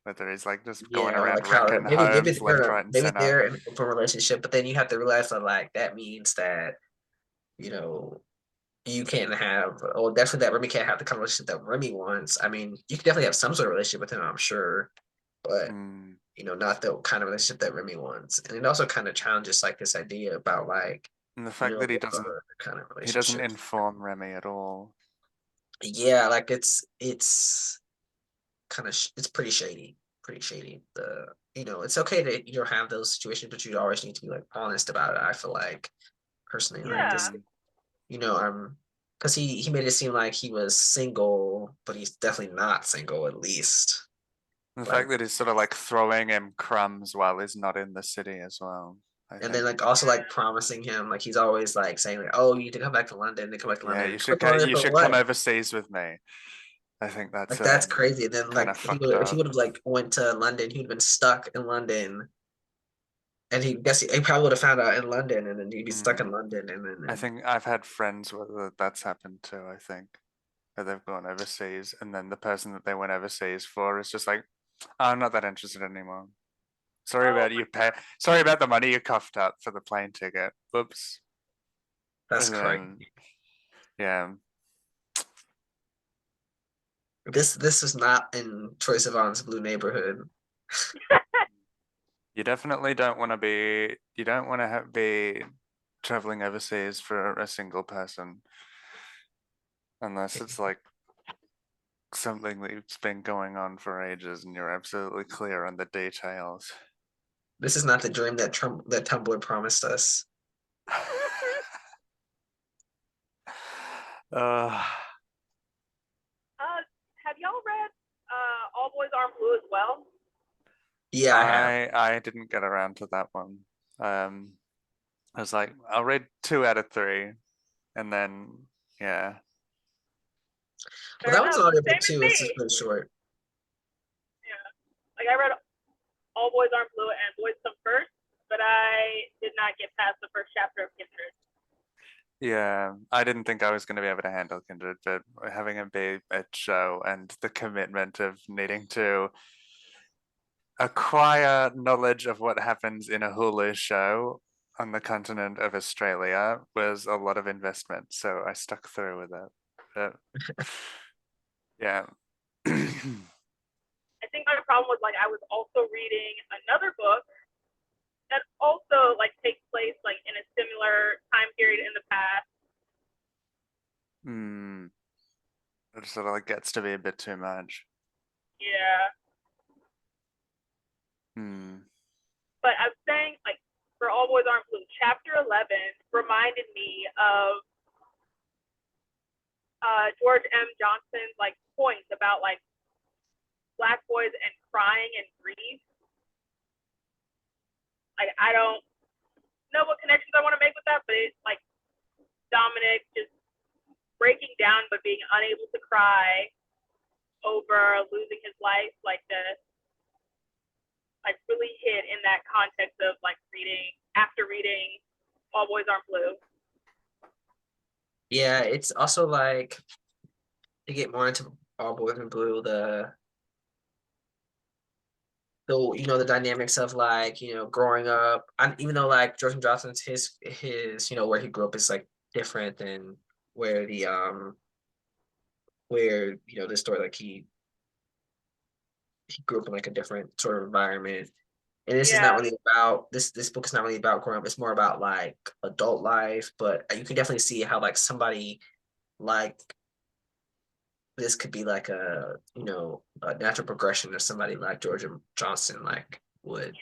whether he's like just going Yeah, or around like how wrecking maybe homes left, right, and center. they're in an open relationship, but then you have to realize that like that means that you know you can't have, or definitely that Remy can't have the kind of relationship that Remy wants. I mean, you can definitely have some sort of relationship with him, I'm sure, but Mm. not the kind of relationship that Remy wants. And it also kind of challenges like this idea about like, And the fact that what are kind of he doesn't relationships. inform Remy at all. Yeah, like it's kind of it's pretty shady, pretty shady. It's okay to have those situations, but you always need to be like honest about it. I feel like personally, like this, Yeah. Mm. because he made it seem like he was single, but he's definitely not single, at least. And the Like, fact that he's sort of like throwing him crumbs while he's not in the city as well, I and then think. like also like promising him, like he's always like saying like, oh, you need to come back to London, and come back to Yeah, London, come back to London you for should come what? overseas with me. I think that's Like that's crazy. And then kind like of fucked if he up. would have like went to London, he would have been stuck in London, and he probably would have found out in London, and then he'd be stuck in Mm. London, and I then think I've had friends where that's happened too, I think. Where they've gone overseas and then the person that they went overseas for is just like, "Oh, I'm not that interested anymore. Oh my Sorry about the money you coughed up for the plane ticket. Whoops." that's And crazy. then yeah. This is not in Troye Sivan's Blue Neighborhood. You don't want to be traveling overseas for a single person unless it's like something that's been going on for ages and you're absolutely clear on the details. This is not the dream that Tumblr promised us. uh, Have y'all read All Boys Aren't Blue as well? Yeah, I have. I didn't get around to that one. I was like, I'll read 2 out of 3, and then yeah, Well, Fair that one's enough. an audiobook Same as too. me. It's just pretty short. Yeah. Like I read All Boys Aren't Blue and Boys Come First, but I did not get past the first chapter of Kindred. yeah. I didn't think I was going to be able to handle Kindred, but having it be a show and the commitment of needing to acquire knowledge of what happens in a Hulu show on the continent of Australia was a lot of investment. So I stuck through with it. But yeah. I think my problem was like I was also reading another book that also like takes place like in a similar time period in the past. Hmm. It sort of like gets to be a bit too much. Yeah. reminded me of George M. Johnson's like points about like Black boys and crying and grief. Like I don't know what connections I want to make with that, but it's like Dominic just breaking down but being unable to cry over losing his life, like really hit in that context of like reading All Boys Aren't Blue. Yeah, it's also like to get more into All Boys in Blue, the dynamics of like, growing up. Even though like George and Johnson's his where he grew up is like different than where the story, like he grew up in like a different sort of environment. And this is not really about this book is not really about growing up. It's more about like adult life, but you can definitely see how like somebody like this could be like a natural progression of somebody like George Johnson like would.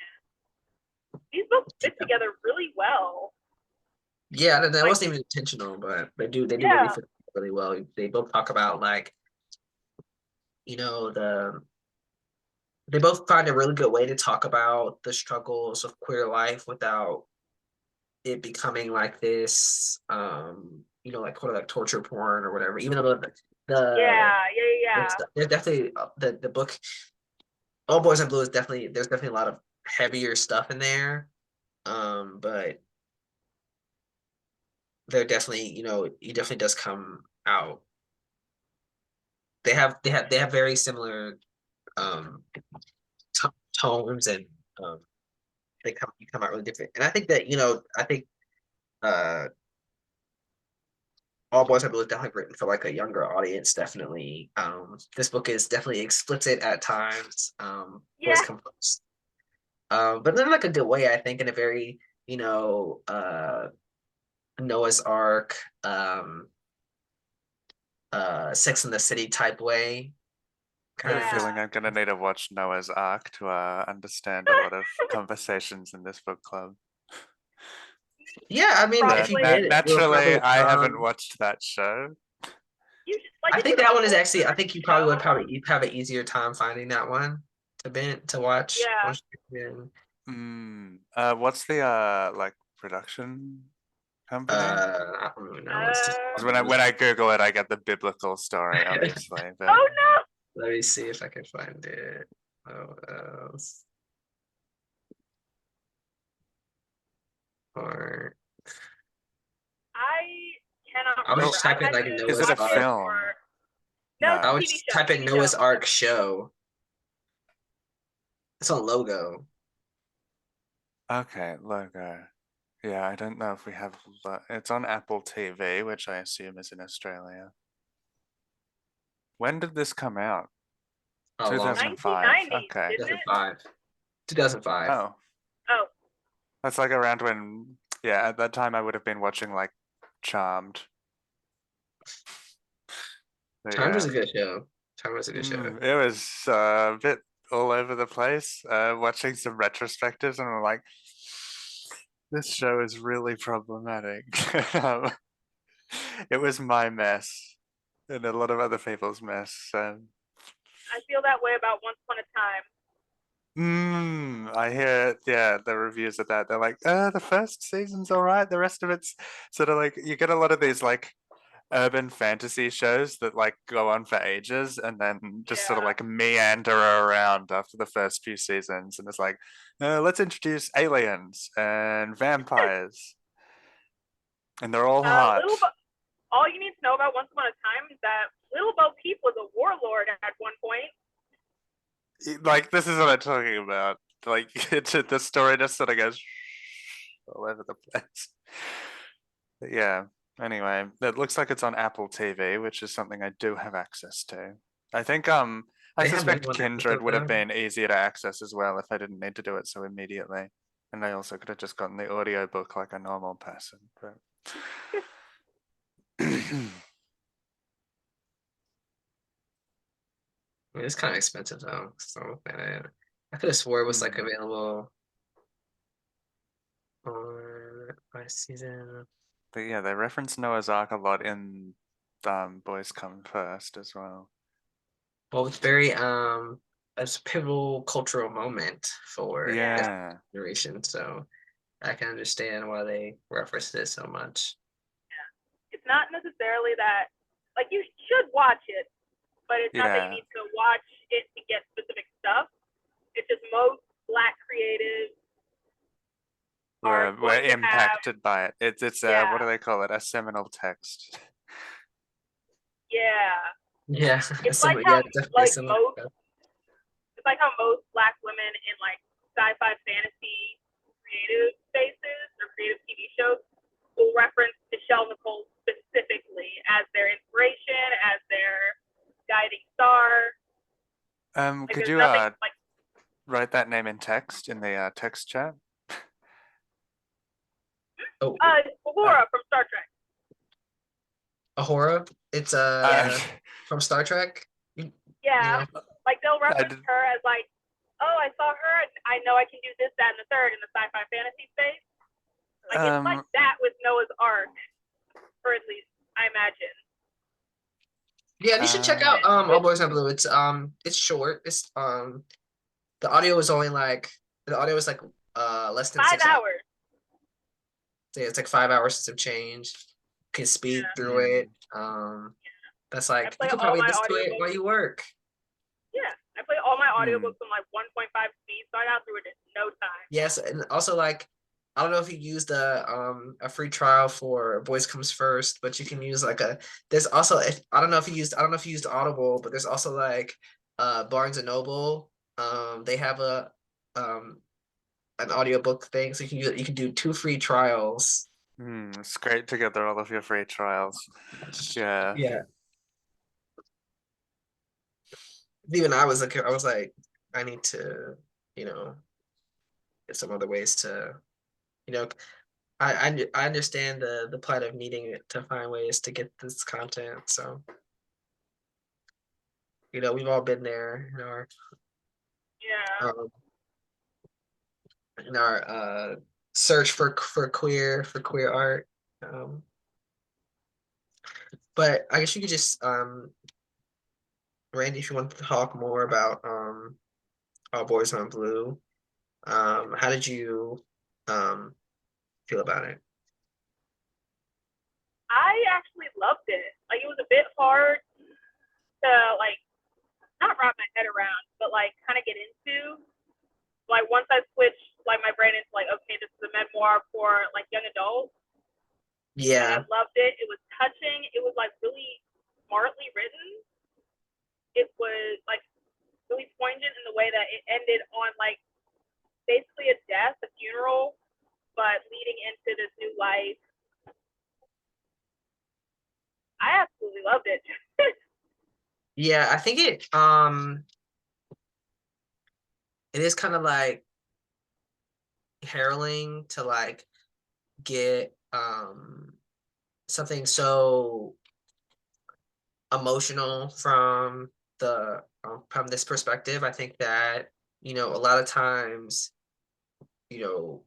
These books fit together really well. Yeah, that wasn't even intentional, but they do really fit really well. They both talk about like they both find a really good way to talk about the struggles of queer life without it becoming like this like quote like torture porn or whatever. Even though there's definitely the book All Boys in Blue there's definitely a lot of heavier stuff in there. But they're definitely, he definitely does come out. They have very similar tones, and you come out really different. And I think that uh All Boys in Blue is definitely written for like a younger audience. Definitely, this book is definitely explicit at times. Was composed, but in like a good way, I think, in a very Noah's Ark, Sex in the City type way. I have a feeling I'm gonna need to watch Noah's Ark to understand a lot of conversations in this book club. Yeah, I mean, if you did, naturally, I haven't watched that show. I think that one is actually. I think you you'd have an easier time finding that one to watch. Yeah. What's the like production company? I don't really know. It's just when I Google it, I get the biblical story, obviously. But... Oh no! Let me see if I can find it. Oh, else. Or I cannot. I was just typing like Noah's Is it a film? No, I would just type in Noah's Ark show. It's on Logo. Okay, Logo. Yeah, I don't know if we have. It's on Apple TV, which I assume is in Australia. When did this come out? 2005. Okay. 2005. Oh. That's like around when, at that time I would have been watching like Charmed. Charmed was a good show. It was a bit all over the place. Watching some retrospectives, and I'm like, this show is really problematic. It was my mess and a lot of other people's mess. So. I feel that way about Once Upon a Time. I hear, the reviews of that. They're like, the first season's all right. The rest of it's sort of like, you get a lot of these like urban fantasy shows that like go on for ages and then just sort of like meander around after the first few seasons. And it's like, let's introduce aliens and vampires. And they're all hot. All you need to know about Once Upon a Time is that Little Bo Peep was a warlord at one point. Like, this is what I'm talking about. Like, the story just sort of goes all over the place. But yeah, anyway, it looks like it's on Apple TV, which is something I do have access to. I think I suspect Kindred would have been easier to access as well if I didn't need to do it so immediately. And I also could have just gotten the audiobook like a normal person. But it's kind of expensive though. So I could have swore it was like available on last season. But yeah, they reference Noah's Ark a lot in Boys Come First as well. Well, it's very it's a pivotal cultural moment for this Yeah. Yeah. generation, so I can understand why they reference it so much. It's not necessarily that, like, you should watch it, but it's not that you Yeah. need to watch it to get specific stuff. It's just most Black creatives are We're going to have, impacted by it. It's yeah, what do they call it? A seminal text. yeah. Yeah, It's like some how, yeah, definitely like, some. most, it's like how most Black women in, like, sci-fi fantasy creative spaces or creative TV shows will reference Michelle Nicole specifically as their inspiration, as their guiding star. Like, Could there's you nothing like write that name in text in the text chat? Oh, Uhura from Star Trek. Ahura. It's Yeah, Uh, from Star Trek. You yeah. know, Like, they'll I reference did, her as like, oh, I saw her, and I know I can do this, that, and the third in the sci-fi fantasy space. Like, it's like um, that with Noah's Ark, or at least I imagine. yeah, you should check out All With Boys on Blue. It's short. The audio is only like the audio is like less than 6 hours. 5 hours. So yeah, it's like 5 hours of change. You can speed Yeah. through hmm. it. That's I like you play could all probably my listen to it while audiobooks. you work. Yeah, I play all my Hmm. audiobooks on like 1.5 speed, so I got through it in no time. Yes, and also like I don't know if you used a free trial for Boys Comes First, but you can use like a there's also if I don't know if you used Audible, but there's also like Barnes and Noble. They have a um an audiobook thing, so you can do 2 free trials. It's great to get all of your free trials. Yeah. Yeah. Even I was like, I need to, you know, get some other ways to, you know, I understand the plight of needing to find ways to get this content. So, we've all been there Yeah. um, in our search for queer art. Um, but I guess you could just Randy, if you want to talk more about All Boys on Blue, how did you um feel about it? I actually loved it. Like, it was a bit hard to, like, not wrap my head around, but like kind of get into. Like, once I switched like my brain into like, okay, this is a memoir for like young adults, and I Yeah, loved it. It was touching. It was like really smartly written. It was like really poignant in the way that it ended on like basically a death, a funeral, but leading into this new life. I absolutely loved it. yeah, I think it is kind of like harrowing to like get something so emotional from this perspective. I think that a lot of times you know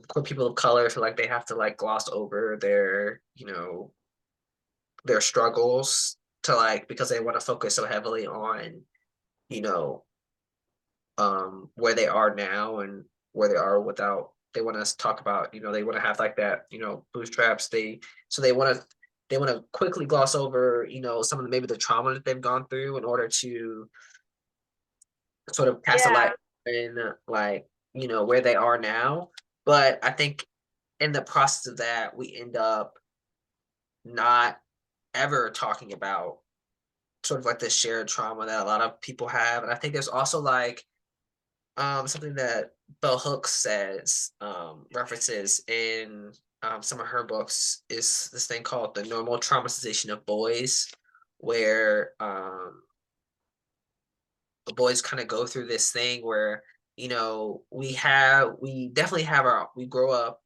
queer people of color feel like they have to like gloss over their struggles to like because they want to focus so heavily on you know where they are now and where they are without they want to talk about they want to have like that bootstraps they want to quickly gloss over some of maybe the trauma that they've gone through in order to sort of cast a light Yeah, in like where they are now. But I think in the process of that we end up not ever talking about sort of like the shared trauma that a lot of people have. And I think there's also like something that Bell Hooks says, references in some of her books is this thing called the normal traumatization of boys, where the boys kind of go through this thing where, we definitely we grow up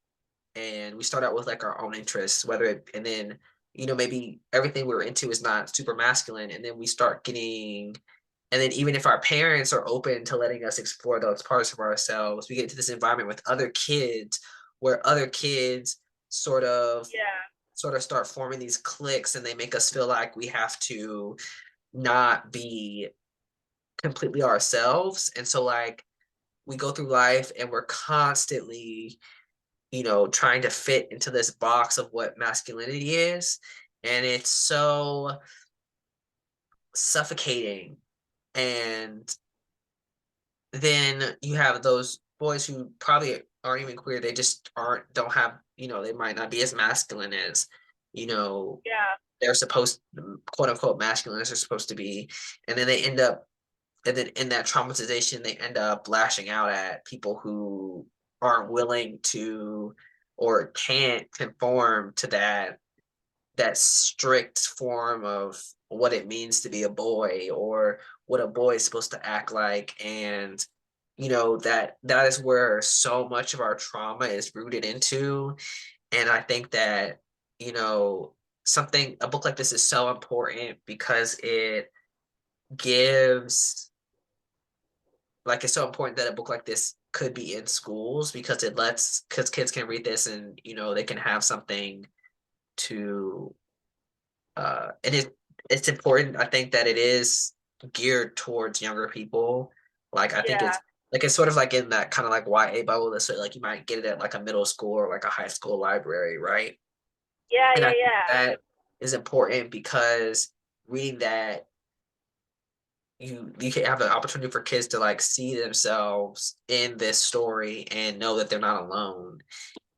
and we start out with like our own interests, and then, maybe everything we are into is not super masculine. And then we start getting And then even if our parents are open to letting us explore those parts of ourselves, we get into this environment with other kids where other kids sort of Yeah. sort of start forming these cliques, and they make us feel like we have to not be completely ourselves. And so like we go through life and we're constantly, trying to fit into this box of what masculinity is. And it's so suffocating. And then you have those boys who probably aren't even queer. They just don't have, they might not be as masculine as, you know, Yeah. they're supposed, quote unquote, masculine as they're supposed to be. And then they end up, and then in that traumatization, they end up lashing out at people who aren't willing to or can't conform to that strict form of what it means to be a boy or what a boy is supposed to act like. And that is where so much of our trauma is rooted into. And I think that you know a book like this is so important because it gives, like, it's so important that a book like this could be in schools because because kids can read this and they can have something to it's important. I think that it is geared towards younger people. Like I think Yeah. it's sort of like in that kind of like YA bubble, that's sort of like you might get it at like a middle school or like a high school library, right? Yeah. And I Yeah. think Yeah. that is important because reading that, you can have an opportunity for kids to like see themselves in this story and know that they're not alone.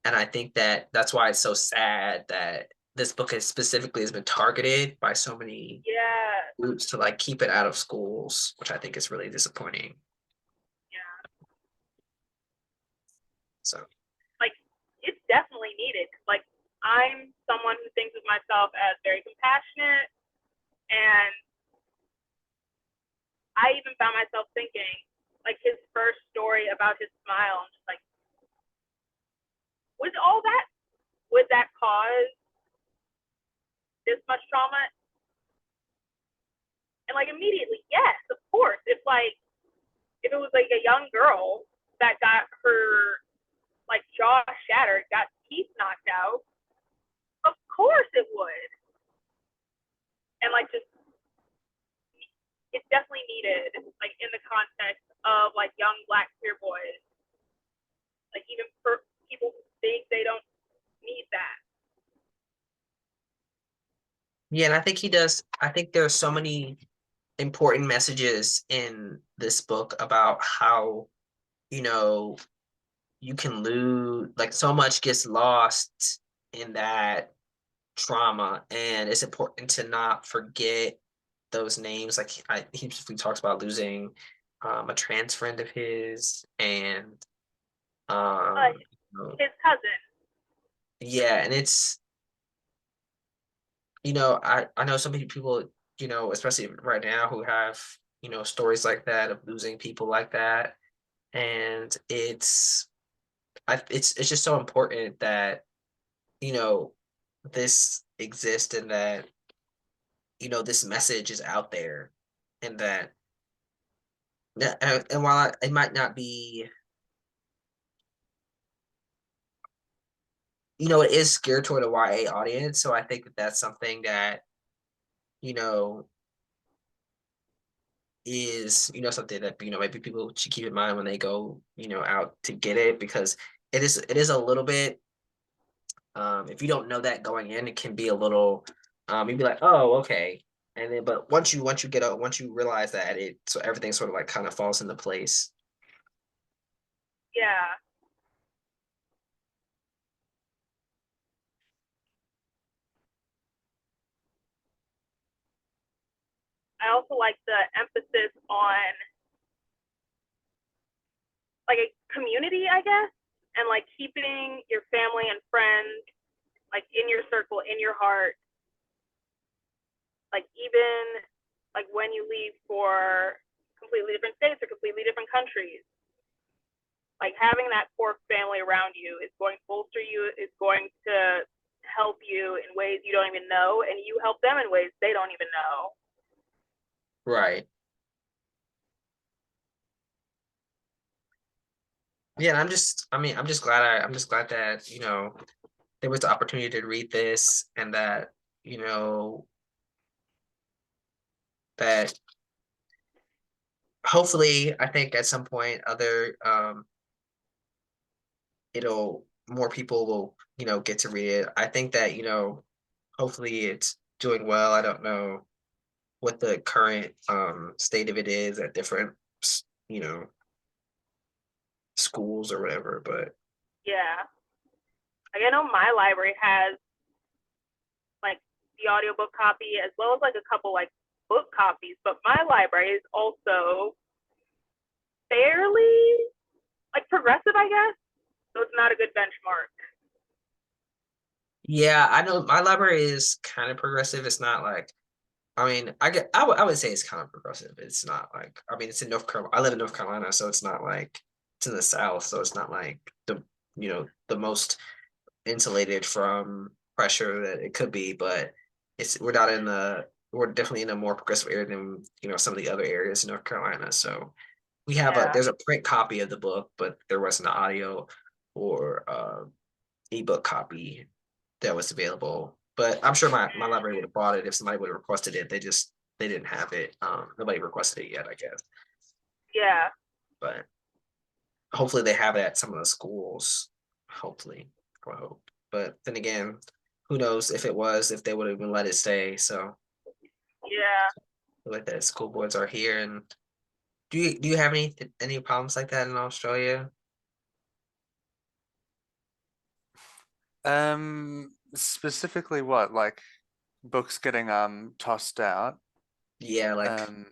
And I think that that's why it's so sad that this book is specifically has been targeted by so many Yeah. groups to like keep it out of schools, which I think is really disappointing. Yeah. So Like, it's definitely needed. Like, I'm someone who thinks of myself as very compassionate, and I even found myself thinking, like, his first story about his smile, I'm just like, was all that, would that cause this much trauma? And like immediately, yes, of course. If it was like a young girl that got her like jaw shattered, got teeth knocked out, of course it would. And like just it's definitely needed, like in the context of like young black queer boys, like even for people who think they don't need that. yeah, and I think he does. I think there's so many important messages in this book about how you know you can lose, like so much gets lost in that trauma, and it's important to not forget those names. Like he talks about losing a trans friend of his, and Uh, um, you know, his cousin. yeah, and it's I know so many people, especially right now, who have stories like that of losing people like that, and it's just so important that you know this exists and that this message is out there, and that and while it might not be, it is geared toward a YA audience, so I think that that's something that you know is something that maybe people should keep in mind when they go out to get it, because it is a little bit, if you don't know that going in, it can be a little, you'd be like, oh, okay. And then but once you realize that, so everything sort of like kind of falls into place. Yeah. I also like the emphasis on like a community, I guess, and like keeping your family and friends like in your circle, in your heart, like even like when you leave for completely different states or completely different countries, like having that core family around you is going to bolster you, is going to help you in ways you don't even know, and you help them in ways they don't even know. Right. Yeah, and I'm just glad that, there was the opportunity to read this and that, you know, that hopefully I think at some point it'll more people will, get to read it. I think that, hopefully it's doing well. I don't know what the current state of it is at different you know schools or whatever, but Yeah. Like, I know my library has like the audiobook copy as well as like a couple like book copies, but my library is also fairly like progressive, I guess. So it's not a good benchmark. yeah, I know my library is kind of progressive. It's not like, I mean, I would say it's kind of progressive. It's not like, I mean, it's in North Carolina. I live in North Carolina, so it's not like it's in the South, so it's not like the most insulated from pressure that it could be, but we're definitely in a more progressive area than, some of the other areas in North Carolina. So Yeah. there's a print copy of the book, but there wasn't an audio or ebook copy that was available. But I'm sure my library would have bought it if somebody would have requested it. They didn't have it. Nobody requested it yet, I guess. Yeah. But hopefully they have it at some of the schools. Hopefully, I hope. But then again, who knows if they would have even let it stay. So Yeah. like that school boards are here. And do you have any problems like that in Australia? Specifically what? Like books getting tossed out? Yeah, like Um,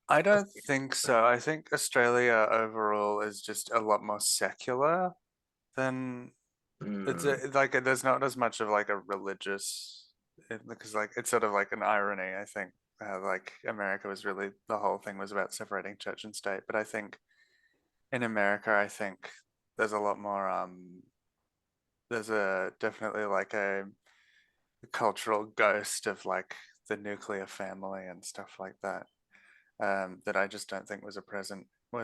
I don't think so. I think Australia overall is just a lot more secular than mm, like there's not as much of like a religious because like it's sort of like an irony, I think. Like America was really the whole thing was about separating church and state, but I think in America, I think there's a lot more there's a definitely like a cultural ghost of like the nuclear family and stuff like that that I just don't think was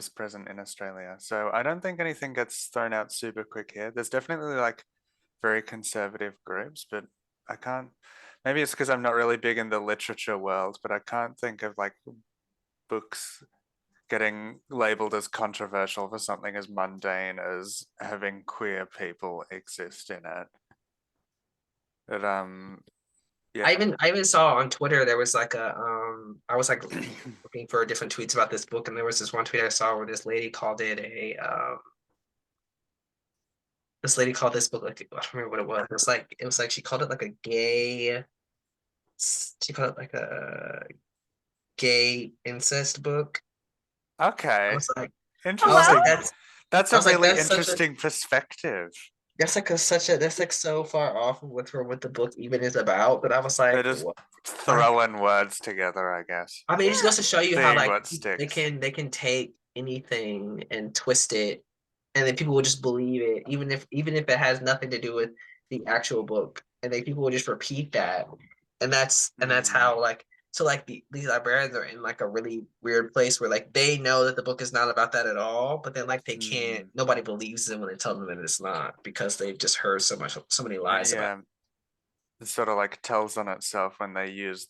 present in Australia. So I don't think anything gets thrown out super quick here. There's definitely like very conservative groups, but I can't. Maybe it's because I'm not really big in the literature world, but I can't think of like books getting labeled as controversial for something as mundane as having queer people exist in it. But yeah. I even saw on Twitter there was like I was like looking for different tweets about this book, and there was this one tweet I saw where this lady called this book, like, I don't remember what it was. It was like she called it like a gay she called it like a gay incest book. I Okay. was like I was like Interesting. Hello? that's That's I a was like really that's such a interesting perspective. that's like a such a that's like so far off of what the book even is about. But I was like, They're just what? throwing words together, I guess. I mean, it just Yeah. goes to show you how Seeing like what sticks. they can take anything and twist it, and then people will just believe it, even if it has nothing to do with the actual book, and then people will just repeat that, and that's Mm, how like so like these librarians are in like a really weird place where like they know that the book is not about that at all, but then like they can't mm. nobody believes them when they tell them that it's not because they've just heard so many lies about Yeah, it sort of like tells on itself when they use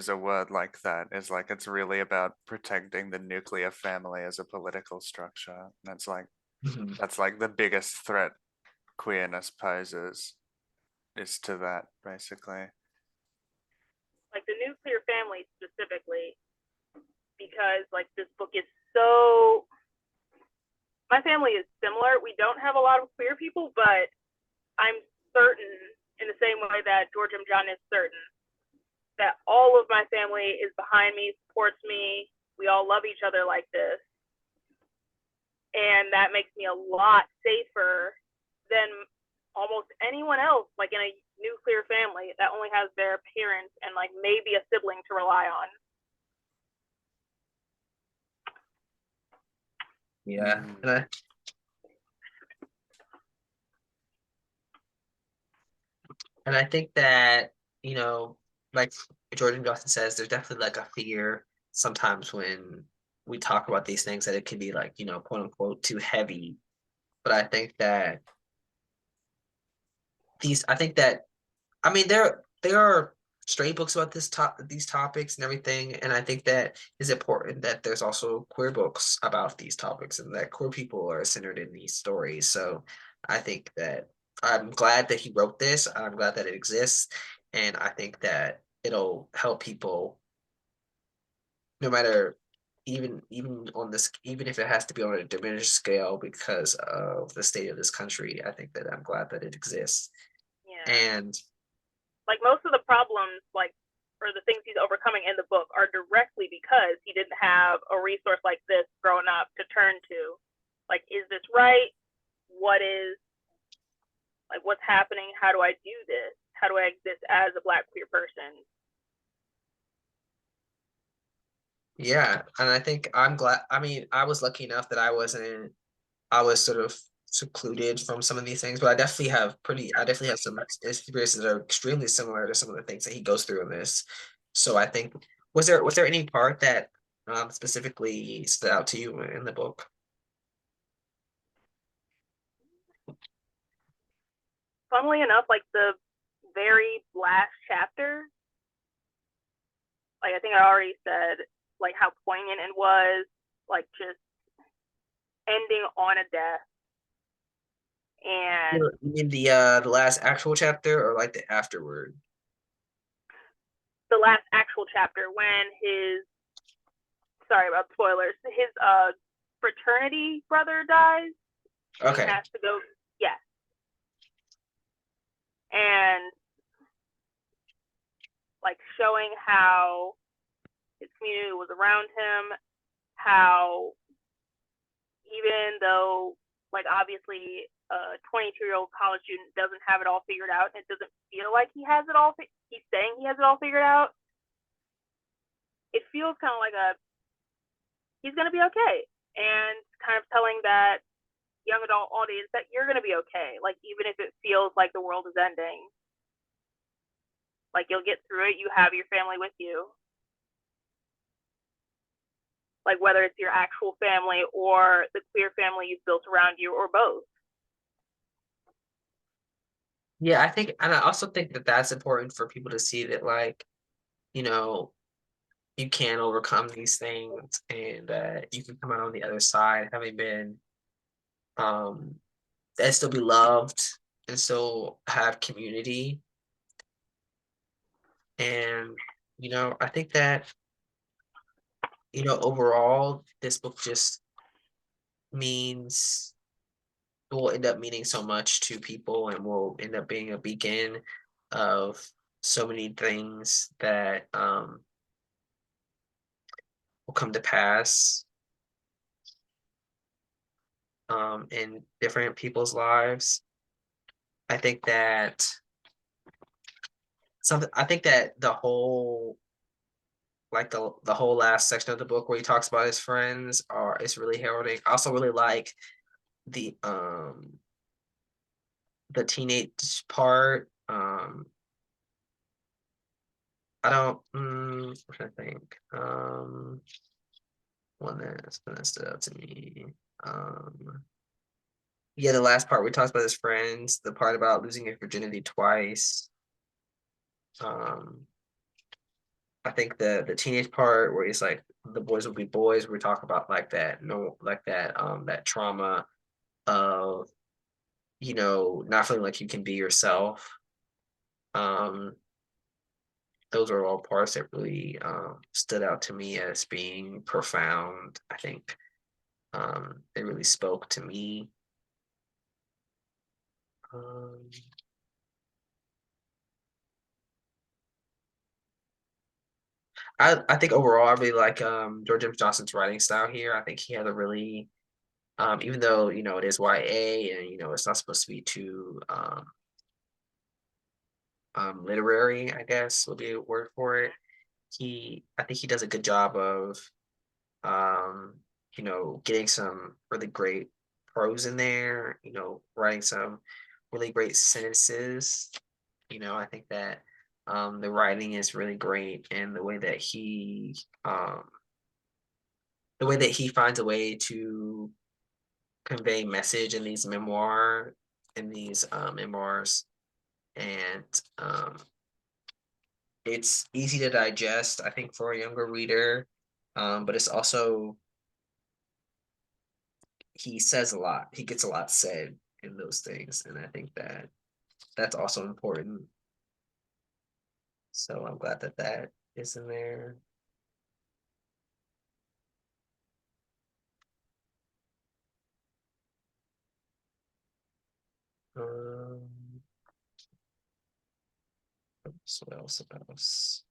a word like that is like it's really about protecting the nuclear family as a political structure. And it. that's like the biggest threat queerness poses is to that basically. Like the nuclear family specifically, because like this book is so. My family is similar. We don't have a lot of queer people, but I'm certain, in the same way that George M. John is certain, that all of my family is behind me, supports me. We all love each other like this. And that makes me a lot safer than almost anyone else, like in a nuclear family that only has their parents and like maybe a sibling to rely on. Yeah, Mm, and I think that, you know, like Jordan Belson says, there's definitely like a fear sometimes when we talk about these things that it can be like, quote unquote too heavy. But I think that I mean there are straight books about these topics and everything, and I think that is important that there's also queer books about these topics and that queer people are centered in these stories. So I think that I'm glad that he wrote this. I'm glad that it exists, and I think that it'll help people no matter even on this, even if it has to be on a diminished scale because of the state of this country. I think that I'm glad that it exists. Yeah. And Like most of the problems, like, or the things he's overcoming in the book are directly because he didn't have a resource like this growing up to turn to. Like, is this right? What is, like, what's happening? How do I do this? How do I exist as a Black queer person? yeah, and I think I'm glad. I mean, I was lucky enough that I was sort of secluded from some of these things, but I definitely have some experiences that are extremely similar to some of the things that he goes through in this. So I think, was there any part that specifically stood out to you in the book? Funnily enough, like the very last chapter, like I think I already said, like how poignant it was, like just ending on a death. And In the last actual chapter or like the afterward? the last actual chapter when his, sorry about spoilers, his fraternity brother dies and he Okay. has to go, yeah. And like showing how his community was around him, how even though like obviously a 22-year-old college student doesn't have it all figured out, and it doesn't feel like he has it all, he's saying he has it all figured out, it feels kind of like he's going to be okay, and kind of telling that young adult audience that you're going to be okay, like even if it feels like the world is ending, like you'll get through it, you have your family with you, like whether it's your actual family or the queer family you've built around you or both. Yeah, I think, and I also think that that's important for people to see that, like, you know, you can overcome these things and you can come out on the other side having been, um, and still be loved and still have community. And, I think that, overall, this book just means will end up meaning so much to people and will end up being a beacon of so many things that will come to pass in different people's lives. I think that I think that the whole like the whole last section of the book where he talks about his friends is really heralding. I also really like the um the teenage part. I don't what should I think. One that stood out to me. Yeah, the last part where he talks about his friends, the part about losing your virginity twice. Um, I think the teenage part where he's like the boys will be boys. We talk about like that, no, like that trauma of not feeling like you can be yourself. Um, those are all parts that really stood out to me as being profound. I think they really spoke to me. Um, I think overall I really like George M. Johnson's writing style here. I think he has a really even though it is YA and it's not supposed to be too literary, I guess would be a word for it. I think he does a good job of um, getting some really great prose in there, writing some really great sentences. I think that the writing is really great and the way that he the way that he finds a way to convey message in these memoirs, and it's easy to digest, I think, for a younger reader, but it's also he says a lot. He gets a lot said in those things, and I think that that's also important. So I'm glad that that is in there. Um, so what else about us?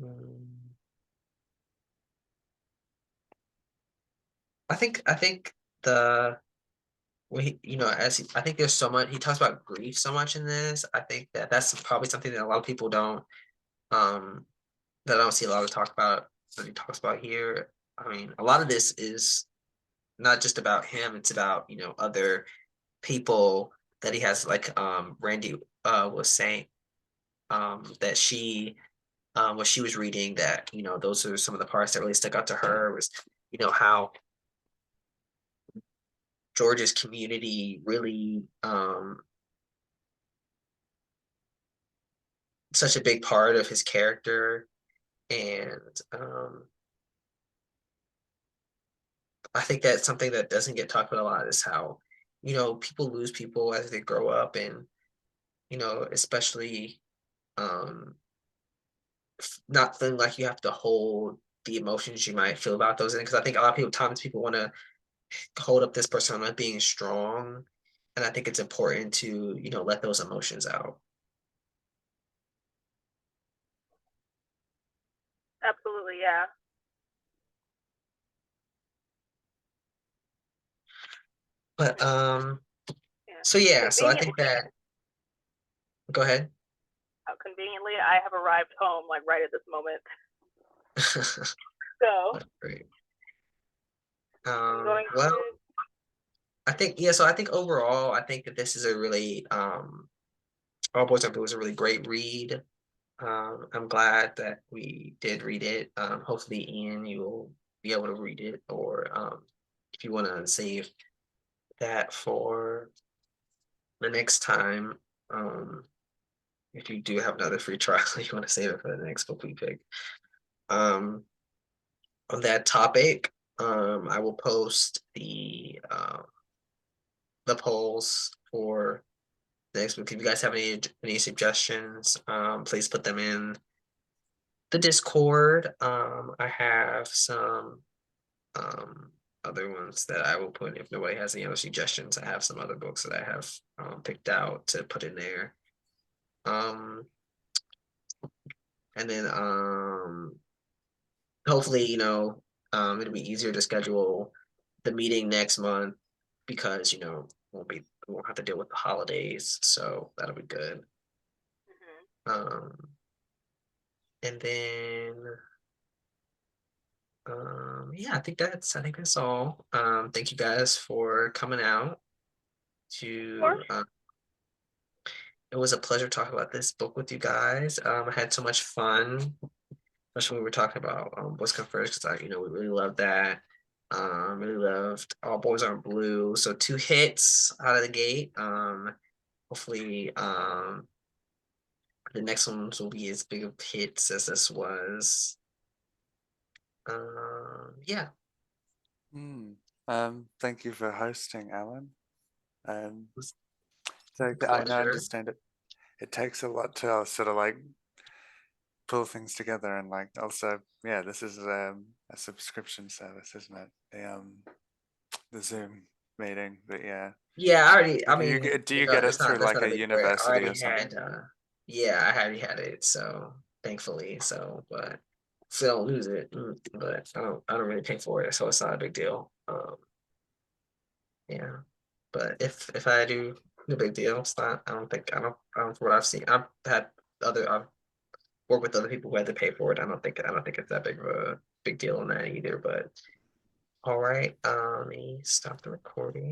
Um, I think the we you know as I think there's so much he talks about grief so much in this. I think that that's probably something that a lot of people don't um that I don't see a lot of talk about that he talks about here. I mean, a lot of this is not just about him, it's about, other people that he has, like Randy was saying that what she was reading, that, those are some of the parts that really stuck out to her, was, how George's community really such a big part of his character. And I think that's something that doesn't get talked about a lot, is how, people lose people as they grow up, and, especially um not feeling like you have to hold the emotions you might feel about those, because I think a lot of people times people want to hold up this persona being strong, and I think it's important to, let those emotions out. Absolutely, yeah. But Yeah. so yeah, so I think Conveniently, that go ahead. conveniently, I have arrived home like right at this moment. So Great. I'm going Well, to. I think, yeah, so I think overall, I think that this is a really All Boys Are Blue is a really great read. I'm glad that we did read it. Hopefully, Ian, you'll be able to read it, or if you want to save that for the next time, um, if you do have another free trial, you want to save it for the next book we pick. Um, on that topic, I will post the polls for the next book. If you guys have any suggestions, please put them in the Discord. I have some um other ones that I will put if nobody has any other suggestions. I have some other books that I have picked out to put in there. Um and then hopefully, it'll be easier to schedule the meeting next month, because, we won't have to deal with the holidays, so that'll be good. Mm-hmm. Um and then yeah, I think that's all. Thank you guys for coming out Of to course. it was a pleasure talking about this book with you guys. I had so much fun, especially when we were talking about Boys Come First, because we really loved that. Really loved All Boys Aren't Blue. So 2 hits out of the gate. Hopefully the next ones will be as big of hits as this was. Yeah. Mm. Thank you for hosting, Alan. Um, It was so a I know, I pleasure. understand it. It takes a lot to sort of like pull things together, and like also, yeah, this is a subscription service, isn't it? The Zoom meeting, but yeah. Yeah, I Do you mean, get it it's not through that's like not a a big deal. I university or already something? had yeah, I already had it, so thankfully, so but still don't lose it. But I don't really pay for it, so it's not a big deal. Yeah. But if I do, no big deal. It's not, I don't from what I've seen. I've worked with other people who had to pay for it. I don't think it's that big of a big deal on that either. But all right, let me stop the recording.